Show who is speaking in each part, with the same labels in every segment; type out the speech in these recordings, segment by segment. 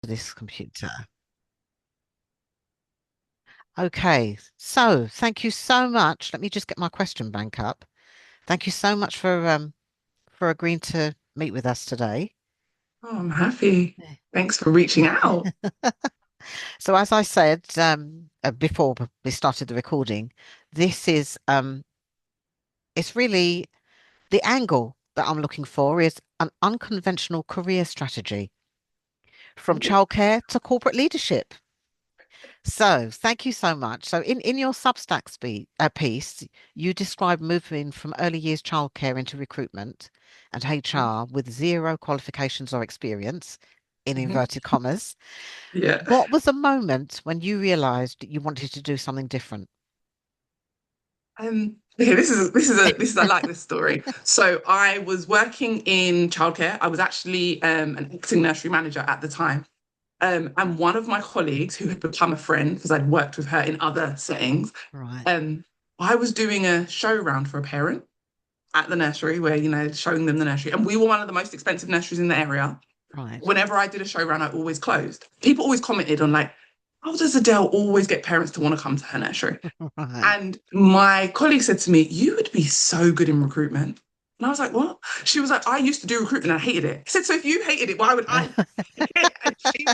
Speaker 1: this computer. Okay, so thank you so much. Let me just get my question bank up. Thank you so much for agreeing to meet with us today.
Speaker 2: Oh, I'm happy. Thanks for reaching out.
Speaker 1: So as I said before we started the recording, this is it's really the angle that I'm looking for is an unconventional career strategy from childcare to corporate leadership. So thank you so much. So in your Substack piece, you describe moving from early years childcare into recruitment and HR with zero qualifications or experience, in
Speaker 2: Mhm.
Speaker 1: inverted commas.
Speaker 2: Yeah.
Speaker 1: What was the moment when you realized you wanted to do something different?
Speaker 2: Okay, this is I like this story. So I was working in childcare. I was actually an acting nursery manager at the time. And one of my colleagues who had become a friend because I'd worked with her in other settings,
Speaker 1: Right,
Speaker 2: um, I was doing a show round for a parent at the nursery where, showing them the nursery. And we were one of the most expensive nurseries in the area.
Speaker 1: right,
Speaker 2: Whenever I did a show run, I always closed. People always commented on like, how does Adele always get parents to want to come to her nursery?
Speaker 1: right.
Speaker 2: And my colleague said to me, you would be so good in recruitment. And I was like, what? She was like, I used to do recruitment and I hated it. I said, so if you hated it, why would I hate it? And she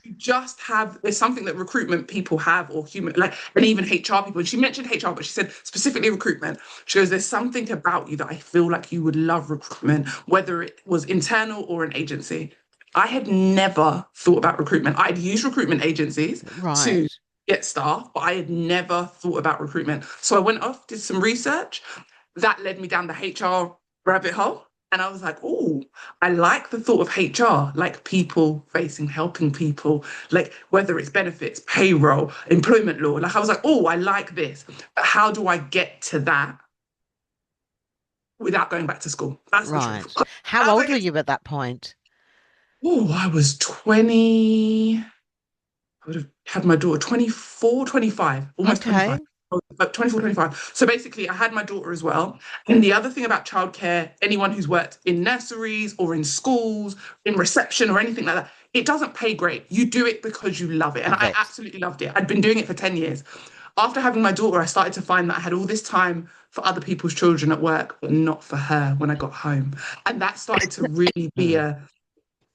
Speaker 2: you just have there's something that recruitment people have or human like and even HR people. And she mentioned HR, but she said specifically recruitment. She goes, there's something about you that I feel like you would love recruitment, whether it was internal or an agency. I had never thought about recruitment. I'd used recruitment agencies
Speaker 1: Right,
Speaker 2: to get staff, but I had never thought about recruitment. So I went off, did some research that led me down the HR rabbit hole. And I was like, oh, I like the thought of HR, like people facing, helping people, like whether it's benefits, payroll, employment law. Like I was like, oh, I like this. But how do I get to that without going back to school? That's the truth.
Speaker 1: right. How
Speaker 2: How do I
Speaker 1: old were
Speaker 2: get
Speaker 1: you at that point?
Speaker 2: oh, I was 20. I would have had my daughter 24, 25, almost 25.
Speaker 1: Okay.
Speaker 2: About 24, 25. So basically, I had my daughter as well. And the other thing about childcare, anyone who's worked in nurseries or in schools, in reception or anything like that, it doesn't pay great. You do it because you love it. And
Speaker 1: Love
Speaker 2: I
Speaker 1: it.
Speaker 2: absolutely loved it. I'd been doing it for 10 years. After having my daughter, I started to find that I had all this time for other people's children at work, but not for her when I got home. And that started to really be
Speaker 1: Mm.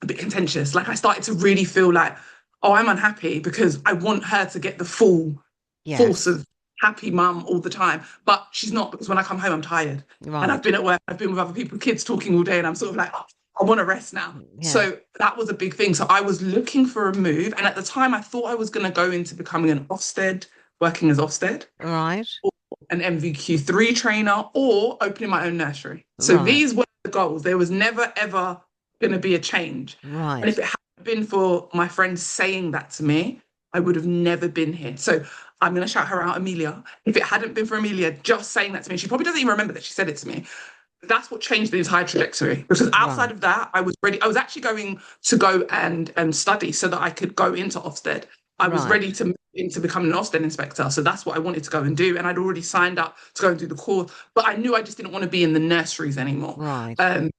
Speaker 2: a bit contentious. Like I started to really feel like, oh, I'm unhappy because I want her to get the full force
Speaker 1: Yes.
Speaker 2: of happy mum all the time. But she's not because when I come home, I'm tired. And I've
Speaker 1: Right.
Speaker 2: been at work, I've been with other people, kids talking all day, and I'm sort of like, oh, I want to rest now.
Speaker 1: Yeah.
Speaker 2: So that was a big thing. So I was looking for a move. And at the time, I thought I was going to go into becoming an Ofsted, working as Ofsted,
Speaker 1: Right.
Speaker 2: or an MVQ3 trainer, or opening my own nursery. So
Speaker 1: Right.
Speaker 2: these were the goals. There was never, ever going to be a change. And if
Speaker 1: Right.
Speaker 2: it hadn't been for my friend saying that to me, I would have never been here. So I'm going to shout her out, Amelia. If it hadn't been for Amelia just saying that to me, she probably doesn't even remember that she said it to me. That's what changed the entire trajectory. Because outside
Speaker 1: Right.
Speaker 2: of that, I was ready. I was actually going to go and study so that I could go into Ofsted. I was
Speaker 1: Right.
Speaker 2: ready to move into becoming an Ofsted inspector. So that's what I wanted to go and do. And I'd already signed up to go and do the course. But I knew I just didn't want to be in the nurseries anymore.
Speaker 1: Right.
Speaker 2: Um,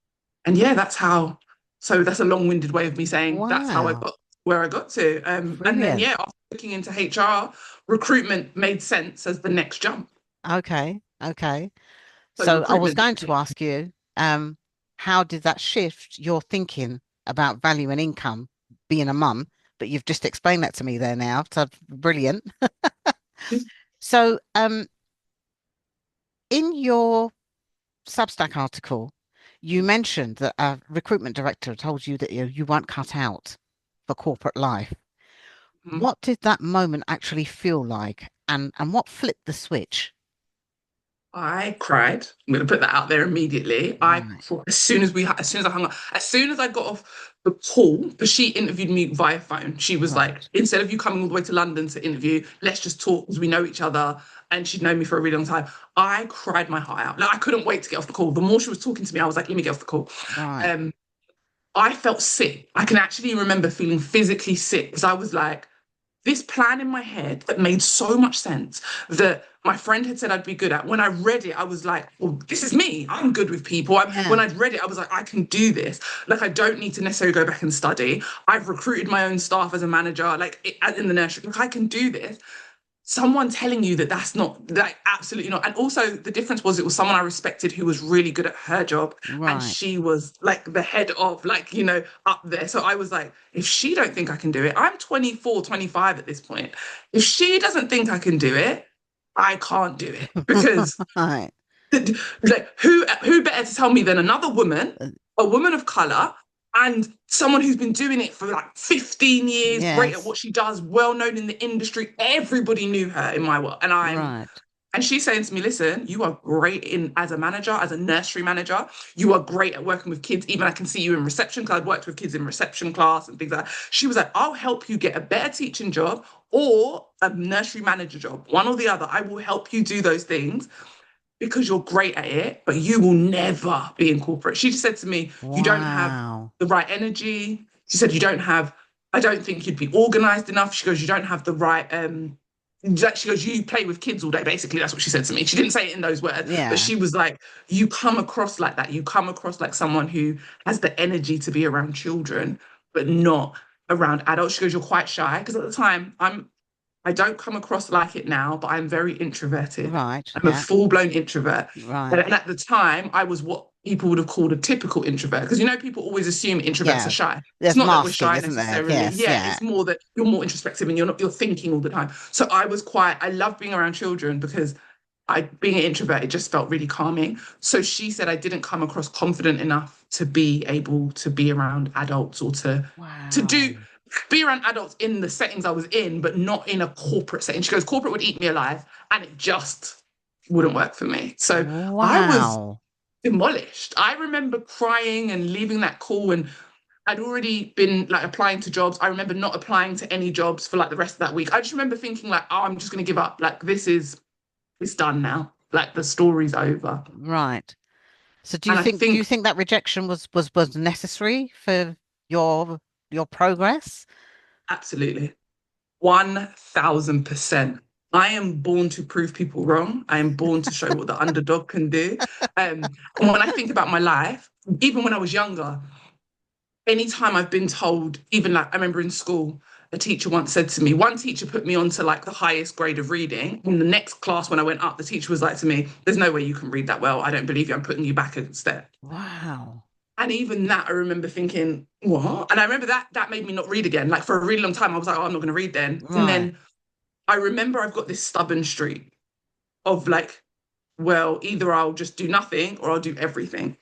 Speaker 2: and yeah, that's how. So that's a long-winded way of me saying that's how I
Speaker 1: Wow.
Speaker 2: got where I got to. And then
Speaker 1: Brilliant.
Speaker 2: yeah, after looking into HR, recruitment made sense as the next jump.
Speaker 1: Okay. Okay.
Speaker 2: So
Speaker 1: So I was
Speaker 2: recruitment
Speaker 1: going to ask you, how did that shift your thinking about value and income being a mum? But you've just explained that to me there now. So brilliant. So, in your Substack article, you mentioned that a recruitment director told you that you weren't cut out for corporate life. What did that moment actually feel like, and what flipped the switch?
Speaker 2: I cried. I'm going to put that out there immediately.
Speaker 1: Right,
Speaker 2: As soon as I hung up, as soon as I got off the call, because she interviewed me via phone. She was like,
Speaker 1: right,
Speaker 2: instead of you coming all the way to London to interview, let's just talk because we know each other. And she'd known me for a really long time. I cried my heart out. Like I couldn't wait to get off the call. The more she was talking to me, I was like, let me get off the call.
Speaker 1: right,
Speaker 2: Um, I felt sick. I can actually remember feeling physically sick because I was like, this plan in my head that made so much sense that my friend had said I'd be good at. When I read it, I was like, well, this is me. I'm good with people. When
Speaker 1: Yeah.
Speaker 2: I'd read it, I was like, I can do this. Like, I don't need to necessarily go back and study. I've recruited my own staff as a manager, like in the nursery. Like, I can do this. Someone telling you that that's not, like, absolutely not. And also the difference was it was someone I respected who was really good at her job, and
Speaker 1: Right.
Speaker 2: she was like the head of, like, up there. So I was like, if she don't think I can do it, I'm 24, 25 at this point. If she doesn't think I can do it, I can't do it. Because
Speaker 1: Right.
Speaker 2: like, who better to tell me than another woman,
Speaker 1: Uh,
Speaker 2: a woman of color, and someone who's been doing it for like 15 years, great at
Speaker 1: Yes.
Speaker 2: what she does, well known in the industry. Everybody knew her in my world.
Speaker 1: Right.
Speaker 2: And she's saying to me, listen, you are great in as a manager, as a nursery manager. You are great at working with kids. Even I can see you in reception because I'd worked with kids in reception class and things like that. She was like, I'll help you get a better teaching job or a nursery manager job, one or the other. I will help you do those things because you're great at it, but you will never be in corporate. She just said to me, you don't have
Speaker 1: Wow.
Speaker 2: the right energy. She said, I don't think you'd be organized enough. She goes, you don't have the right, she goes, you play with kids all day. Basically, that's what she said to me. She didn't say it in those words, but
Speaker 1: Yeah.
Speaker 2: she was like, you come across like that. You come across like someone who has the energy to be around children, but not around adults. She goes, you're quite shy. Because at the time, I don't come across like it now, but I'm very introverted.
Speaker 1: Right.
Speaker 2: I'm a
Speaker 1: Yeah.
Speaker 2: full-blown introvert.
Speaker 1: Right.
Speaker 2: And at the time, I was what people would have called a typical introvert. Because people always assume introverts are
Speaker 1: Yeah.
Speaker 2: shy. It's
Speaker 1: There's
Speaker 2: not that we're
Speaker 1: masking,
Speaker 2: shy
Speaker 1: isn't there?
Speaker 2: necessarily.
Speaker 1: Yes.
Speaker 2: Yeah,
Speaker 1: Yeah.
Speaker 2: it's more that you're more introspective and you're thinking all the time. So I love being around children because being an introvert, it just felt really calming. So she said I didn't come across confident enough to be able to be around adults or to do
Speaker 1: Wow.
Speaker 2: be around adults in the settings I was in, but not in a corporate setting. She goes, corporate would eat me alive, and it just wouldn't work for me. So I was
Speaker 1: Wow.
Speaker 2: demolished. I remember crying and leaving that call, and I'd already been like applying to jobs. I remember not applying to any jobs for like the rest of that week. I just remember thinking like, oh, I'm just gonna give up. Like it's done now. Like the story's over.
Speaker 1: Right. So
Speaker 2: And I
Speaker 1: do you
Speaker 2: think
Speaker 1: think that rejection was necessary for your your progress?
Speaker 2: absolutely 1000%. I am born to prove people wrong. I am born to show what the underdog can do. And when I think about my life, even when I was younger, anytime I've been told, even like I remember in school, a teacher once said to me, one teacher put me on to like the highest grade of reading. In the next class, when I went up, the teacher was like to me, there's no way you can read that well. I don't believe you. I'm putting you back a step.
Speaker 1: Wow.
Speaker 2: And even that, I remember thinking, what? And I remember that made me not read again. Like for a really long time, I was like, oh, I'm not going to read then. And
Speaker 1: Right.
Speaker 2: then I remember I've got this stubborn streak of like, well, either I'll just do nothing or I'll do everything.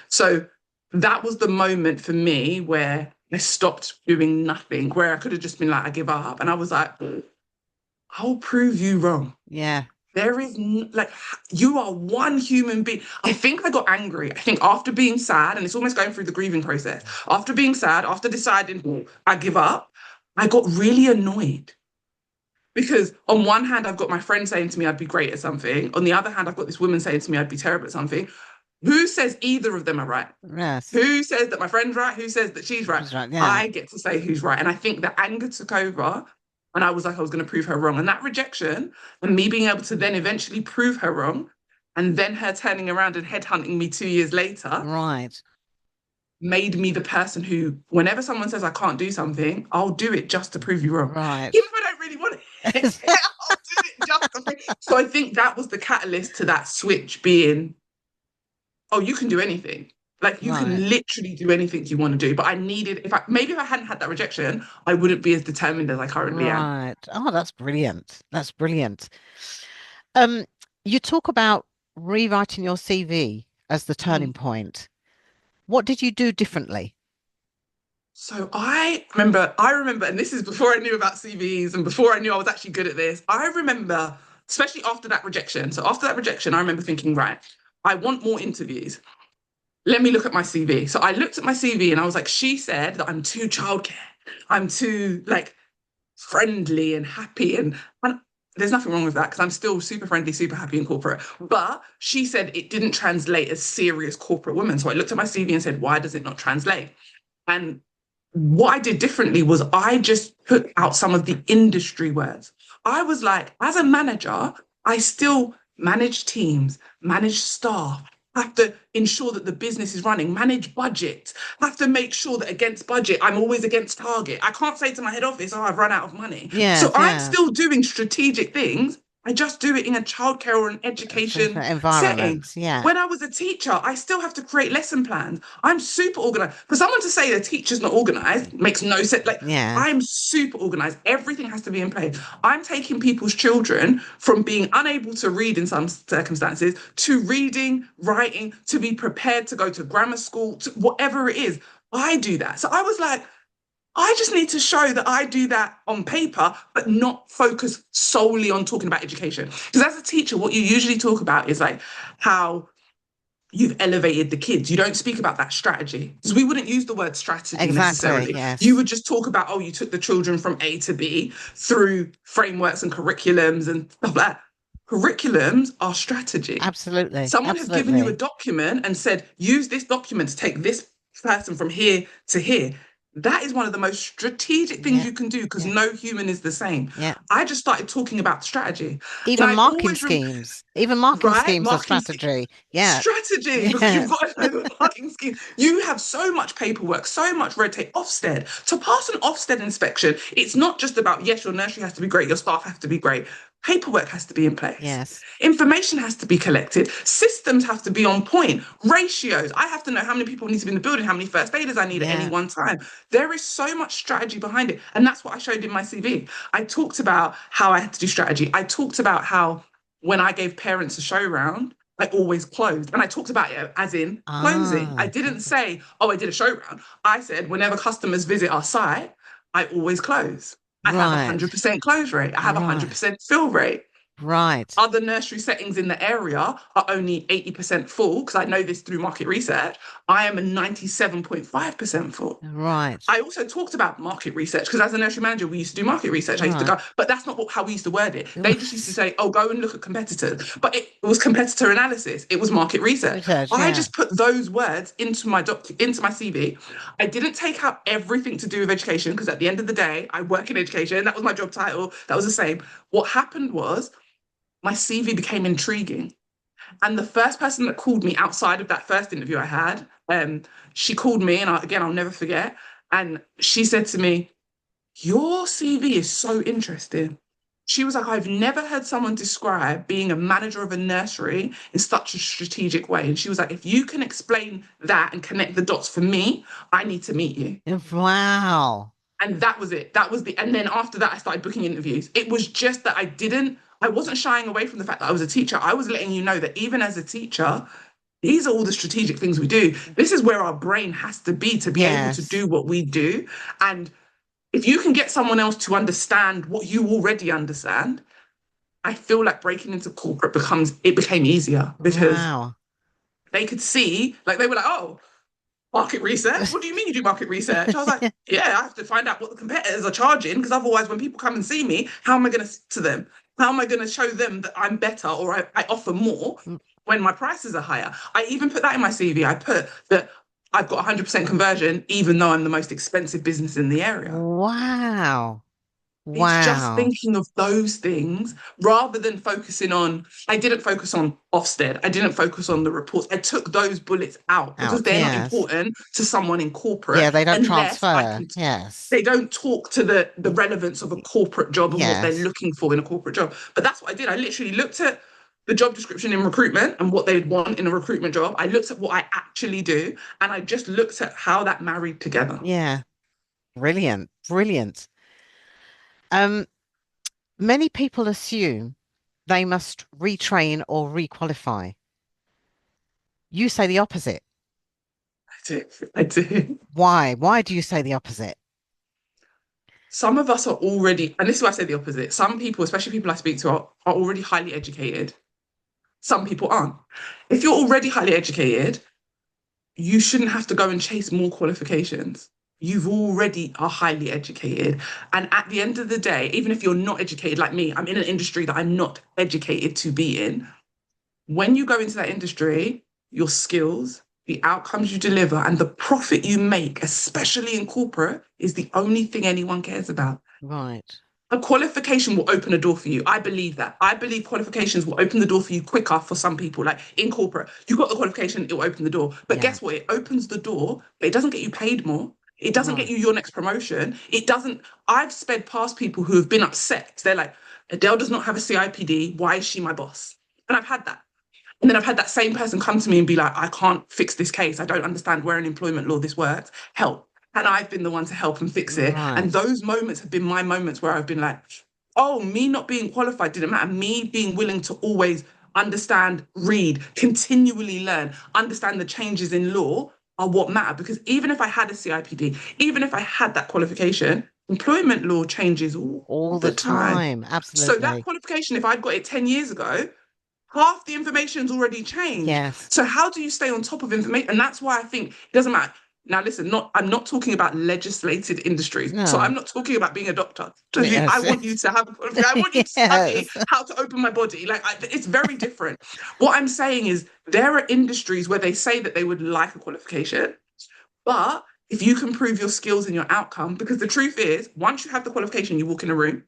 Speaker 2: So that was the moment for me where I stopped doing nothing, where I could have just been like, I give up. And I was like, I'll prove you wrong.
Speaker 1: Yeah.
Speaker 2: There is like, you are one human being. I think I got angry. I think after being sad, and it's almost going through the grieving process, after being sad, after deciding I give up, I got really annoyed. Because on one hand, I've got my friend saying to me I'd be great at something. On the other hand, I've got this woman saying to me I'd be terrible at something. Who says either of them are right?
Speaker 1: Yes.
Speaker 2: Who says that my friend's right? Who says that she's right?
Speaker 1: She's right. Yeah.
Speaker 2: I get to say who's right. And I think the anger took over. And I was like, I was going to prove her wrong. And that rejection and me being able to then eventually prove her wrong, and then her turning around and headhunting me 2 years later,
Speaker 1: Right.
Speaker 2: made me the person who, whenever someone says I can't do something, I'll do it just to prove you wrong.
Speaker 1: Right.
Speaker 2: Even if I don't really want it, I'll do it just to prove. So I think that was the catalyst to that switch being, oh, you can do anything. Like you
Speaker 1: Right.
Speaker 2: can literally do anything you want to do. But I needed, if I hadn't had that rejection, I wouldn't be as determined as I currently am.
Speaker 1: Right. Oh, that's brilliant. That's brilliant. Um, you talk about rewriting your CV as the turning
Speaker 2: Mm.
Speaker 1: point. What did you do differently?
Speaker 2: So I remember, and this is before I knew about CVs and before I knew I was actually good at this. I remember, especially after that rejection. So after that rejection, I remember thinking, right, I want more interviews. Let me look at my CV. So I looked at my CV and I was like, she said that I'm too childcare. I'm too like friendly and happy. And there's nothing wrong with that because I'm still super friendly, super happy in corporate. But she said it didn't translate as serious corporate woman. So I looked at my CV and said, why does it not translate? And what I did differently was I just put out some of the industry words. I was like, as a manager, I still manage teams, manage staff, have to ensure that the business is running, manage budget, have to make sure that against budget, I'm always against target. I can't say to my head office, oh, I've run out of money. So
Speaker 1: Yes,
Speaker 2: I'm
Speaker 1: yes.
Speaker 2: still doing strategic things. I just do it in a childcare or an education setting.
Speaker 1: Environments. Yeah,
Speaker 2: When I was a teacher, I still have to create lesson plans. I'm super organized. For someone to say the teacher's not organized makes no sense. Like,
Speaker 1: yeah,
Speaker 2: I'm super organized. Everything has to be in place. I'm taking people's children from being unable to read in some circumstances to reading, writing, to be prepared to go to grammar school, to whatever it is. I do that. So I was like, I just need to show that I do that on paper, but not focus solely on talking about education. Because as a teacher, what you usually talk about is like how you've elevated the kids. You don't speak about that strategy. Because we wouldn't use the word strategy
Speaker 1: exactly.
Speaker 2: necessarily. You
Speaker 1: Yes,
Speaker 2: would just talk about, oh, you took the children from A to B through frameworks and curriculums and stuff like that. Curriculums are strategy.
Speaker 1: absolutely,
Speaker 2: Someone has given you a
Speaker 1: absolutely.
Speaker 2: document and said, use this document to take this person from here to here. That is one of the most strategic things
Speaker 1: Yeah,
Speaker 2: you can do because
Speaker 1: yeah,
Speaker 2: no human is the same.
Speaker 1: yeah.
Speaker 2: I just started talking about strategy. And
Speaker 1: Even
Speaker 2: I
Speaker 1: marking
Speaker 2: always,
Speaker 1: schemes, even marking
Speaker 2: right?
Speaker 1: schemes are
Speaker 2: Marketing
Speaker 1: strategy. Yeah,
Speaker 2: strategy because you've
Speaker 1: yes,
Speaker 2: got to know the marketing scheme. You have so much paperwork, so much red tape. Ofsted. To pass an Ofsted inspection, it's not just about, yes, your nursery has to be great, your staff have to be great. Paperwork has to be in place.
Speaker 1: yes,
Speaker 2: Information has to be collected. Systems have to be on point. Ratios. I have to know how many people need to be in the building, how many first aiders I need at any
Speaker 1: yeah.
Speaker 2: one time. There is so much strategy behind it. And that's what I showed in my CV. I talked about how I had to do strategy. I talked about how when I gave parents a show round, I always closed. And I talked about it as in closing. I
Speaker 1: Ah,
Speaker 2: didn't say, oh, I did a show round. I said, whenever customers visit our site, I always close. I have a
Speaker 1: right,
Speaker 2: 100% close rate. I have a
Speaker 1: right,
Speaker 2: 100% fill rate.
Speaker 1: right,
Speaker 2: Other nursery settings in the area are only 80% full because I know this through market research. I am a 97.5% full.
Speaker 1: right,
Speaker 2: I also talked about market research because as a nursery manager, we used to do market research. I used to
Speaker 1: right.
Speaker 2: go, but that's not how we used to word it.
Speaker 1: It
Speaker 2: They just used to
Speaker 1: was
Speaker 2: say, oh, go and look at competitors. But it was competitor analysis. It was market research.
Speaker 1: research.
Speaker 2: I
Speaker 1: Yeah.
Speaker 2: just put those words into into my CV. I didn't take out everything to do with education because at the end of the day, I work in education. That was my job title. That was the same. What happened was my CV became intriguing. And the first person that called me outside of that first interview I had, she called me, and again, I'll never forget. And she said to me, your CV is so interesting. She was like, I've never heard someone describe being a manager of a nursery in such a strategic way. And she was like, if you can explain that and connect the dots for me, I need to meet you.
Speaker 1: Wow.
Speaker 2: And that was it. And then after that, I started booking interviews. It was just that I wasn't shying away from the fact that I was a teacher. I was letting you know that even as a teacher, these are all the strategic things we do. This is where our brain has to be able to
Speaker 1: Yes.
Speaker 2: do what we do. And if you can get someone else to understand what you already understand, I feel like breaking into corporate became easier because
Speaker 1: Wow.
Speaker 2: they could see, like they were like, oh, market research? What do you mean you do market research? I was like, yeah, I have to find out what the competitors are charging because otherwise, when people come and see me, how am I going to to them? How am I going to show them that I'm better or I offer more when my prices are higher? I even put that in my CV. I put that I've got 100% conversion, even though I'm the most expensive business in the area.
Speaker 1: Wow.
Speaker 2: It's just
Speaker 1: Wow.
Speaker 2: thinking of those things rather than focusing on. I didn't focus on Ofsted. I didn't focus on the reports. I took those bullets out because
Speaker 1: Out.
Speaker 2: they're not
Speaker 1: Yes.
Speaker 2: important to someone in corporate
Speaker 1: Yeah, they don't
Speaker 2: unless I
Speaker 1: transfer.
Speaker 2: can.
Speaker 1: Yes.
Speaker 2: They don't talk to the relevance of a corporate job and what they're
Speaker 1: Yes.
Speaker 2: looking for in a corporate job. But that's what I did. I literally looked at the job description in recruitment and what they'd want in a recruitment job. I looked at what I actually do and I just looked at how that married together.
Speaker 1: Yeah. Brilliant. Brilliant. Um, Many people assume they must retrain or requalify. You say the opposite.
Speaker 2: I do. I do.
Speaker 1: Why? Why do you say the opposite?
Speaker 2: Some of us are already, and this is why I say the opposite. Some people, especially people I speak to, are already highly educated. Some people aren't. If you're already highly educated, you shouldn't have to go and chase more qualifications. You've already are highly educated. And at the end of the day, even if you're not educated like me, I'm in an industry that I'm not educated to be in. When you go into that industry, your skills, the outcomes you deliver, and the profit you make, especially in corporate, is the only thing anyone cares about.
Speaker 1: Right.
Speaker 2: A qualification will open a door for you. I believe that. I believe qualifications will open the door for you quicker for some people. Like in corporate, you got the qualification, it will open the door. But
Speaker 1: Yeah.
Speaker 2: guess what? It opens the door, but it doesn't get you paid more. It doesn't get
Speaker 1: Right.
Speaker 2: you your next promotion. It doesn't. I've sped past people who have been upset. They're like, Adele does not have a CIPD. Why is she my boss? And I've had that. And then I've had that same person come to me and be like, I can't fix this case. I don't understand where in employment law this works. Help. And I've been the one to help and fix it. And
Speaker 1: Right.
Speaker 2: those moments have been my moments where I've been like, oh, me not being qualified didn't matter. Me being willing to always understand, read, continually learn, understand the changes in law are what matter. Because even if I had a CIPD, even if I had that qualification, employment law changes all
Speaker 1: All the
Speaker 2: the time.
Speaker 1: time.
Speaker 2: So that
Speaker 1: Absolutely.
Speaker 2: qualification, if I'd got it 10 years ago, half the information's already changed.
Speaker 1: Yes.
Speaker 2: So how do you stay on top of information? And that's why I think it doesn't matter. Now, listen, I'm not talking about legislated industries. So I'm
Speaker 1: No.
Speaker 2: not talking about being a doctor. I
Speaker 1: Yes.
Speaker 2: want you to have, I want you to study
Speaker 1: Yes.
Speaker 2: how to open my body. It's very different. What I'm saying is there are industries where they say that they would like a qualification, but if you can prove your skills and your outcome, because the truth is, once you have the qualification, you walk in a room.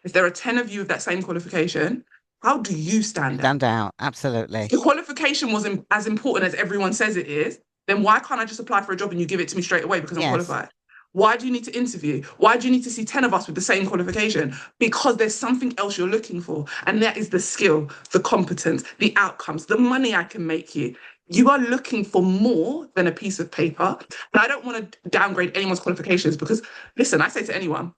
Speaker 2: If there are 10 of you with that same qualification, how do you stand out?
Speaker 1: Stand out.
Speaker 2: If
Speaker 1: Absolutely.
Speaker 2: the qualification was as important as everyone says it is, then why can't I just apply for a job and you give it to me straight away because I'm
Speaker 1: Yes.
Speaker 2: qualified? Why do you need to interview? Why do you need to see 10 of us with the same qualification? Because there's something else you're looking for. And that is the skill, the competence, the outcomes, the money I can make you. You are looking for more than a piece of paper. And I don't want to downgrade anyone's qualifications because, listen, I say to anyone,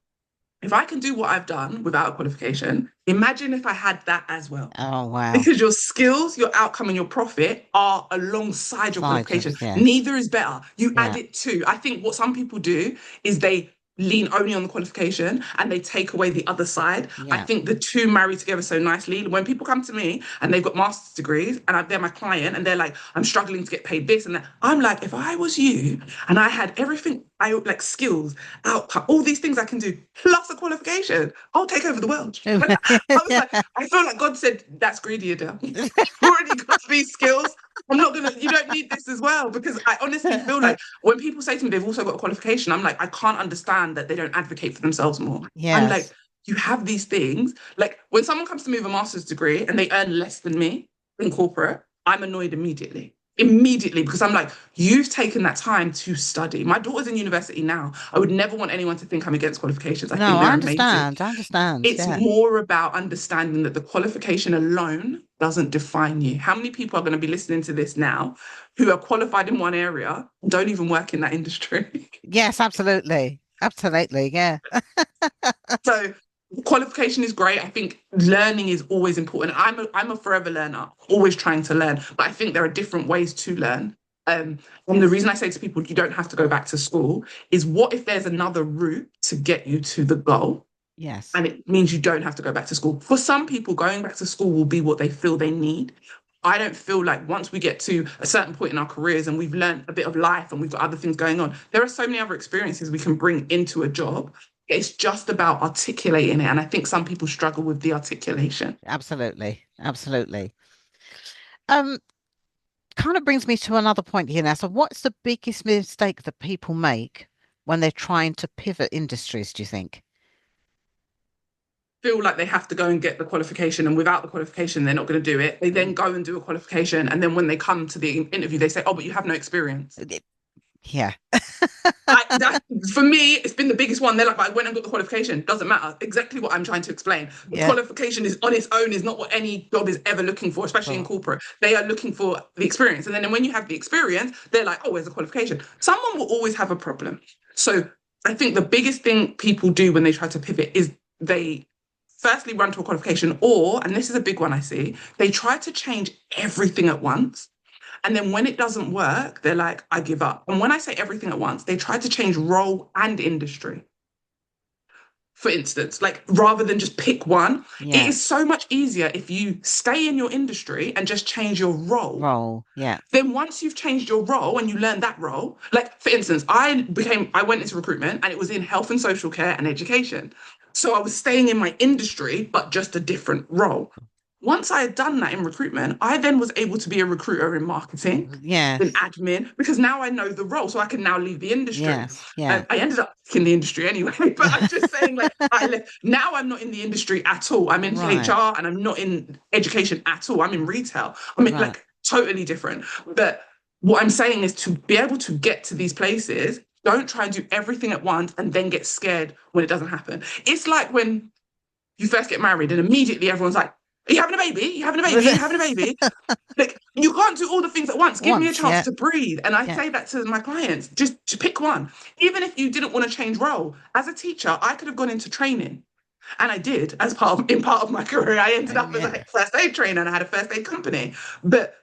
Speaker 2: if I can do what I've done without a qualification, imagine if I had that as well,
Speaker 1: Oh, wow.
Speaker 2: because your skills, your outcome, and your profit are alongside your
Speaker 1: Side of,
Speaker 2: qualification.
Speaker 1: yes.
Speaker 2: Neither is better. You add
Speaker 1: Yeah.
Speaker 2: it to. I think what some people do is they lean only on the qualification and they take away the other side. I
Speaker 1: Yeah.
Speaker 2: think the two marry together so nicely. When people come to me and they've got master's degrees and they're my client and they're like, I'm struggling to get paid this and that, I'm like, if I was you and I had everything, I like skills, outcome, all these things I can do, plus a qualification, I'll take over the world. I was like, I feel like God said, that's greedy, Adele. You've already got these skills. You don't need this as well. Because I honestly feel like when people say to me, they've also got a qualification, I'm like, I can't understand that they don't advocate for themselves more. I'm like,
Speaker 1: Yes.
Speaker 2: you have these things. Like when someone comes to me with a master's degree and they earn less than me in corporate, I'm annoyed immediately. Immediately, because I'm like, you've taken that time to study. My daughter's in university now. I would never want anyone to think I'm against qualifications. I
Speaker 1: No,
Speaker 2: think
Speaker 1: I
Speaker 2: they're amazing.
Speaker 1: understand. I understand.
Speaker 2: It's
Speaker 1: Yeah.
Speaker 2: more about understanding that the qualification alone doesn't define you. How many people are going to be listening to this now who are qualified in one area, don't even work in that industry?
Speaker 1: Yes, absolutely. Absolutely. Yeah.
Speaker 2: So qualification is great. I think learning is always important. I'm a forever learner, always trying to learn. But I think there are different ways to learn. And the reason I say to people, you don't have to go back to school, is what if there's another route to get you to the goal?
Speaker 1: Yes.
Speaker 2: And it means you don't have to go back to school. For some people, going back to school will be what they feel they need. I don't feel like once we get to a certain point in our careers and we've learned a bit of life and we've got other things going on, there are so many other experiences we can bring into a job. It's just about articulating it. And I think some people struggle with the articulation.
Speaker 1: Absolutely. Absolutely. Um, Kind of brings me to another point here now. So what's the biggest mistake that people make when they're trying to pivot industries, do you think?
Speaker 2: Feel like they have to go and get the qualification, and without the qualification, they're not going to do it. They then go and do a qualification, and then when they come to the interview, they say, "Oh, but you have no experience."
Speaker 1: Yeah.
Speaker 2: That for me, it's been the biggest one. They're like, but I went and got the qualification. Doesn't matter. Exactly what I'm trying to explain. The
Speaker 1: Yeah.
Speaker 2: qualification is on its own is not what any job is ever looking for, especially in
Speaker 1: Oh,
Speaker 2: corporate. They are looking for the experience, and then when you have the experience, they're like, oh, where's the qualification? Someone will always have a problem. So I think the biggest thing people do when they try to pivot is they firstly run to a qualification, or, and this is a big one I see, they try to change everything at once. And then when it doesn't work, they're like, I give up. And when I say everything at once, they try to change role and industry. For instance, like rather than just pick one, it
Speaker 1: yeah.
Speaker 2: is so much easier if you stay in your industry and just change your role.
Speaker 1: Role. Yeah.
Speaker 2: Then once you've changed your role and you learn that role, like for instance, I went into recruitment and it was in health and social care and education. So I was staying in my industry, but just a different role. Once I had done that in recruitment, I then was able to be a recruiter in marketing, in
Speaker 1: Yes.
Speaker 2: admin, because now I know the role, so I can now leave the industry.
Speaker 1: Yes. Yeah.
Speaker 2: I ended up in the industry anyway, but I'm just saying, like, I left. Now I'm not in the industry at all. I'm in
Speaker 1: Right.
Speaker 2: HR and I'm not in education at all. I'm in retail. I mean,
Speaker 1: Right.
Speaker 2: like, totally different. But what I'm saying is to be able to get to these places, don't try and do everything at once and then get scared when it doesn't happen. It's like when you first get married and immediately everyone's like, are you having a baby? Are you having a baby? Are you having a baby? Like, you can't do all the things at once. Give me a
Speaker 1: Once.
Speaker 2: chance
Speaker 1: Yeah.
Speaker 2: to breathe. And I
Speaker 1: Yeah.
Speaker 2: say that to my clients, just to pick one. Even if you didn't want to change role, as a teacher, I could have gone into training. And I did as part of my career. I ended up as
Speaker 1: Yeah.
Speaker 2: a first aid trainer and I had a first aid company. But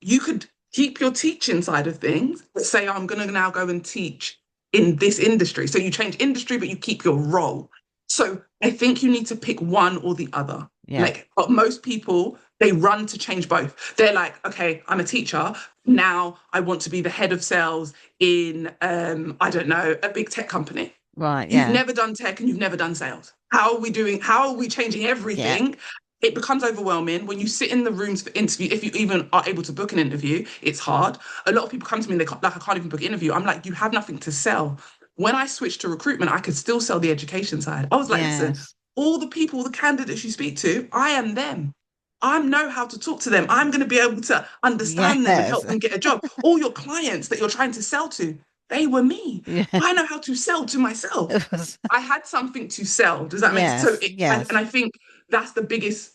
Speaker 2: you could keep your teaching side of things, but say, I'm going to now go and teach in this industry. So you change industry, but you keep your role. So I think you need to pick one or the other.
Speaker 1: Yeah.
Speaker 2: Like, but most people, they run to change both. They're like, okay, I'm a teacher. Now I want to be the head of sales in, I don't know, a big tech company.
Speaker 1: Right.
Speaker 2: You've
Speaker 1: Yeah.
Speaker 2: never done tech and you've never done sales. How are we doing? How are we changing
Speaker 1: Yeah.
Speaker 2: everything? It becomes overwhelming when you sit in the rooms for interview. If you even are able to book an interview, it's hard. A lot of people come to me and like, I can't even book an interview. I'm like, you have nothing to sell. When I switched to recruitment, I could still sell the education side. I was like, listen,
Speaker 1: Yes.
Speaker 2: all the people, the candidates you speak to, I am them. I know how to talk to them. I'm going to be able to understand them and
Speaker 1: Yes.
Speaker 2: help them get a job. All your clients that you're trying to sell to, they were me.
Speaker 1: Yeah.
Speaker 2: I know how to sell to myself.
Speaker 1: It was,
Speaker 2: I had something to sell. Does that make sense?
Speaker 1: yes.
Speaker 2: And
Speaker 1: Yes.
Speaker 2: I think that's the biggest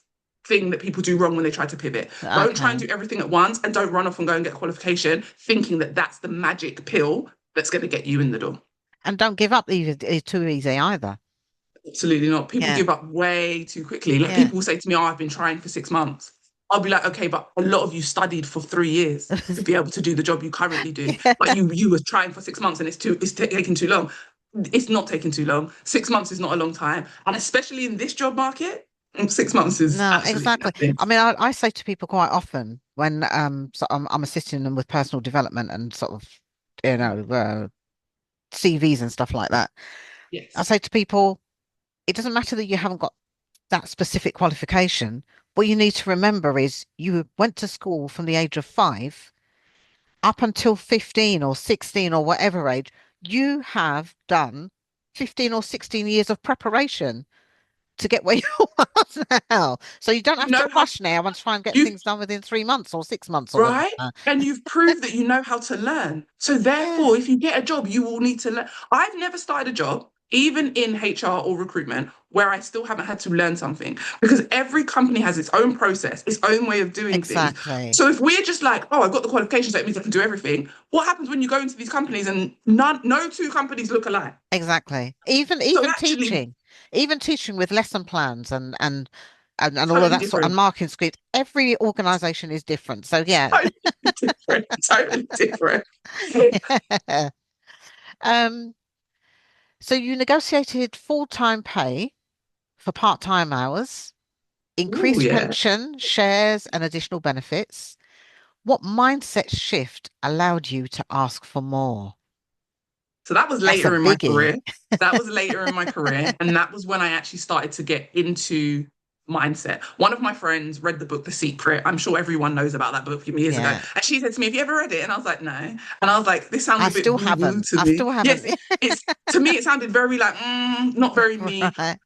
Speaker 2: thing that people do wrong when they try to pivot. Don't try and
Speaker 1: Okay.
Speaker 2: do everything at once and don't run off and go and get a qualification thinking that that's the magic pill that's going to get you in the door.
Speaker 1: And don't give up either, too easy either.
Speaker 2: Absolutely not. People
Speaker 1: Yeah.
Speaker 2: give up way too quickly. Like
Speaker 1: Yeah.
Speaker 2: people will say to me, oh, I've been trying for 6 months. I'll be like, okay, but a lot of you studied for 3 years to be able to do the job you currently do. But
Speaker 1: Yeah.
Speaker 2: you were trying for 6 months and it's taking too long. It's not taking too long. 6 months is not a long time. And especially in this job market, 6 months is
Speaker 1: No,
Speaker 2: absolutely
Speaker 1: exactly.
Speaker 2: nothing.
Speaker 1: I mean, I say to people quite often when so I'm assisting them with personal development and sort of, CVs and stuff like that. I
Speaker 2: Yes.
Speaker 1: say to people, it doesn't matter that you haven't got that specific qualification. What you need to remember is you went to school from the age of 5 up until 15 or 16 or whatever age. You have done 15 or 16 years of preparation to get where you are now. So you don't
Speaker 2: You
Speaker 1: have to
Speaker 2: know how
Speaker 1: rush now and try and get
Speaker 2: you've
Speaker 1: things done within 3 months or 6 months or
Speaker 2: right?
Speaker 1: whatever.
Speaker 2: And you've proved that you know how to learn. So
Speaker 1: Yeah,
Speaker 2: therefore, if you get a job, you will need to learn. I've never started a job, even in HR or recruitment, where I still haven't had to learn something because every company has its own process, its own way of doing things.
Speaker 1: exactly.
Speaker 2: So if we're just like, oh, I've got the qualifications, that means I can do everything. What happens when you go into these companies and no two companies look alike?
Speaker 1: Exactly. Even
Speaker 2: So
Speaker 1: even
Speaker 2: actually,
Speaker 1: teaching, even teaching with lesson plans and all of
Speaker 2: totally
Speaker 1: that sort and
Speaker 2: different.
Speaker 1: marking script, every organization is different. So yeah.
Speaker 2: Totally different. Totally different.
Speaker 1: Yeah. Um, so you negotiated full-time pay for part-time hours,
Speaker 2: Oh,
Speaker 1: increased
Speaker 2: yeah.
Speaker 1: pension, shares, and additional benefits. What mindset shift allowed you to ask for more?
Speaker 2: So that was
Speaker 1: That's a
Speaker 2: later in my
Speaker 1: biggie.
Speaker 2: career. That was later in my career. And that was when I actually started to get into mindset. One of my friends read the book The Secret. I'm sure everyone knows about that book from years ago.
Speaker 1: Yeah.
Speaker 2: And she said to me, have you ever read it? And I was like, no. And I was like, this sounds
Speaker 1: I
Speaker 2: a bit
Speaker 1: still
Speaker 2: woo-woo
Speaker 1: haven't.
Speaker 2: to
Speaker 1: I
Speaker 2: me.
Speaker 1: still haven't.
Speaker 2: Yes, it's to me, it sounded very like, not very me.
Speaker 1: Right.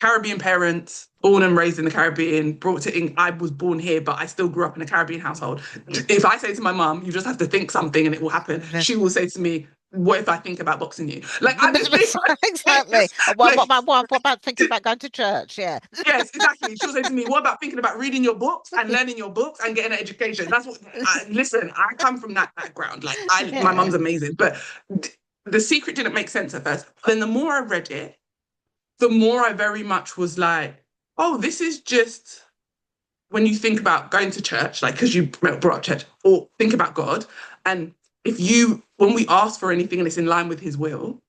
Speaker 2: Caribbean parents, born and raised in the Caribbean, brought to England. I was born here, but I still grew up in a Caribbean household. If I say to my mum, you just have to think something and it will happen, she will say to me, what if I think about boxing you? Like, I just think like
Speaker 1: Exactly.
Speaker 2: this.
Speaker 1: What
Speaker 2: Like,
Speaker 1: about what about thinking about going to church? Yeah.
Speaker 2: yes, exactly. She'll say to me, what about thinking about reading your books and learning your books and getting an education? That's what, listen, I come from that background. Like, my
Speaker 1: Yeah.
Speaker 2: mum's amazing, but the secret didn't make sense at first. Then the more I read it, the more I very much was like, oh, this is just when you think about going to church, like because you brought up church, or think about God. And when we ask for anything and it's in line with his will,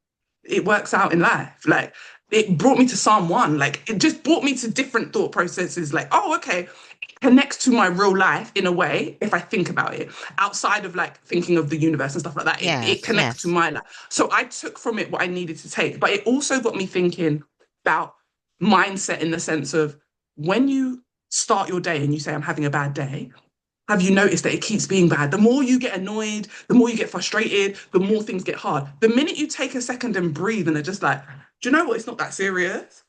Speaker 2: it works out in life. Like it brought me to Psalm 1. Like it just brought me to different thought processes. Like, oh, okay, it connects to my real life in a way if I think about it. Outside of like thinking of the universe and stuff like that, it
Speaker 1: Yes.
Speaker 2: connects to
Speaker 1: Yes.
Speaker 2: my life. So I took from it what I needed to take. But it also got me thinking about mindset in the sense of when you start your day and you say, I'm having a bad day, have you noticed that it keeps being bad? The more you get annoyed, the more you get frustrated, the more things get hard. The minute you take a second and breathe and are just like, do you know what? It's not that serious.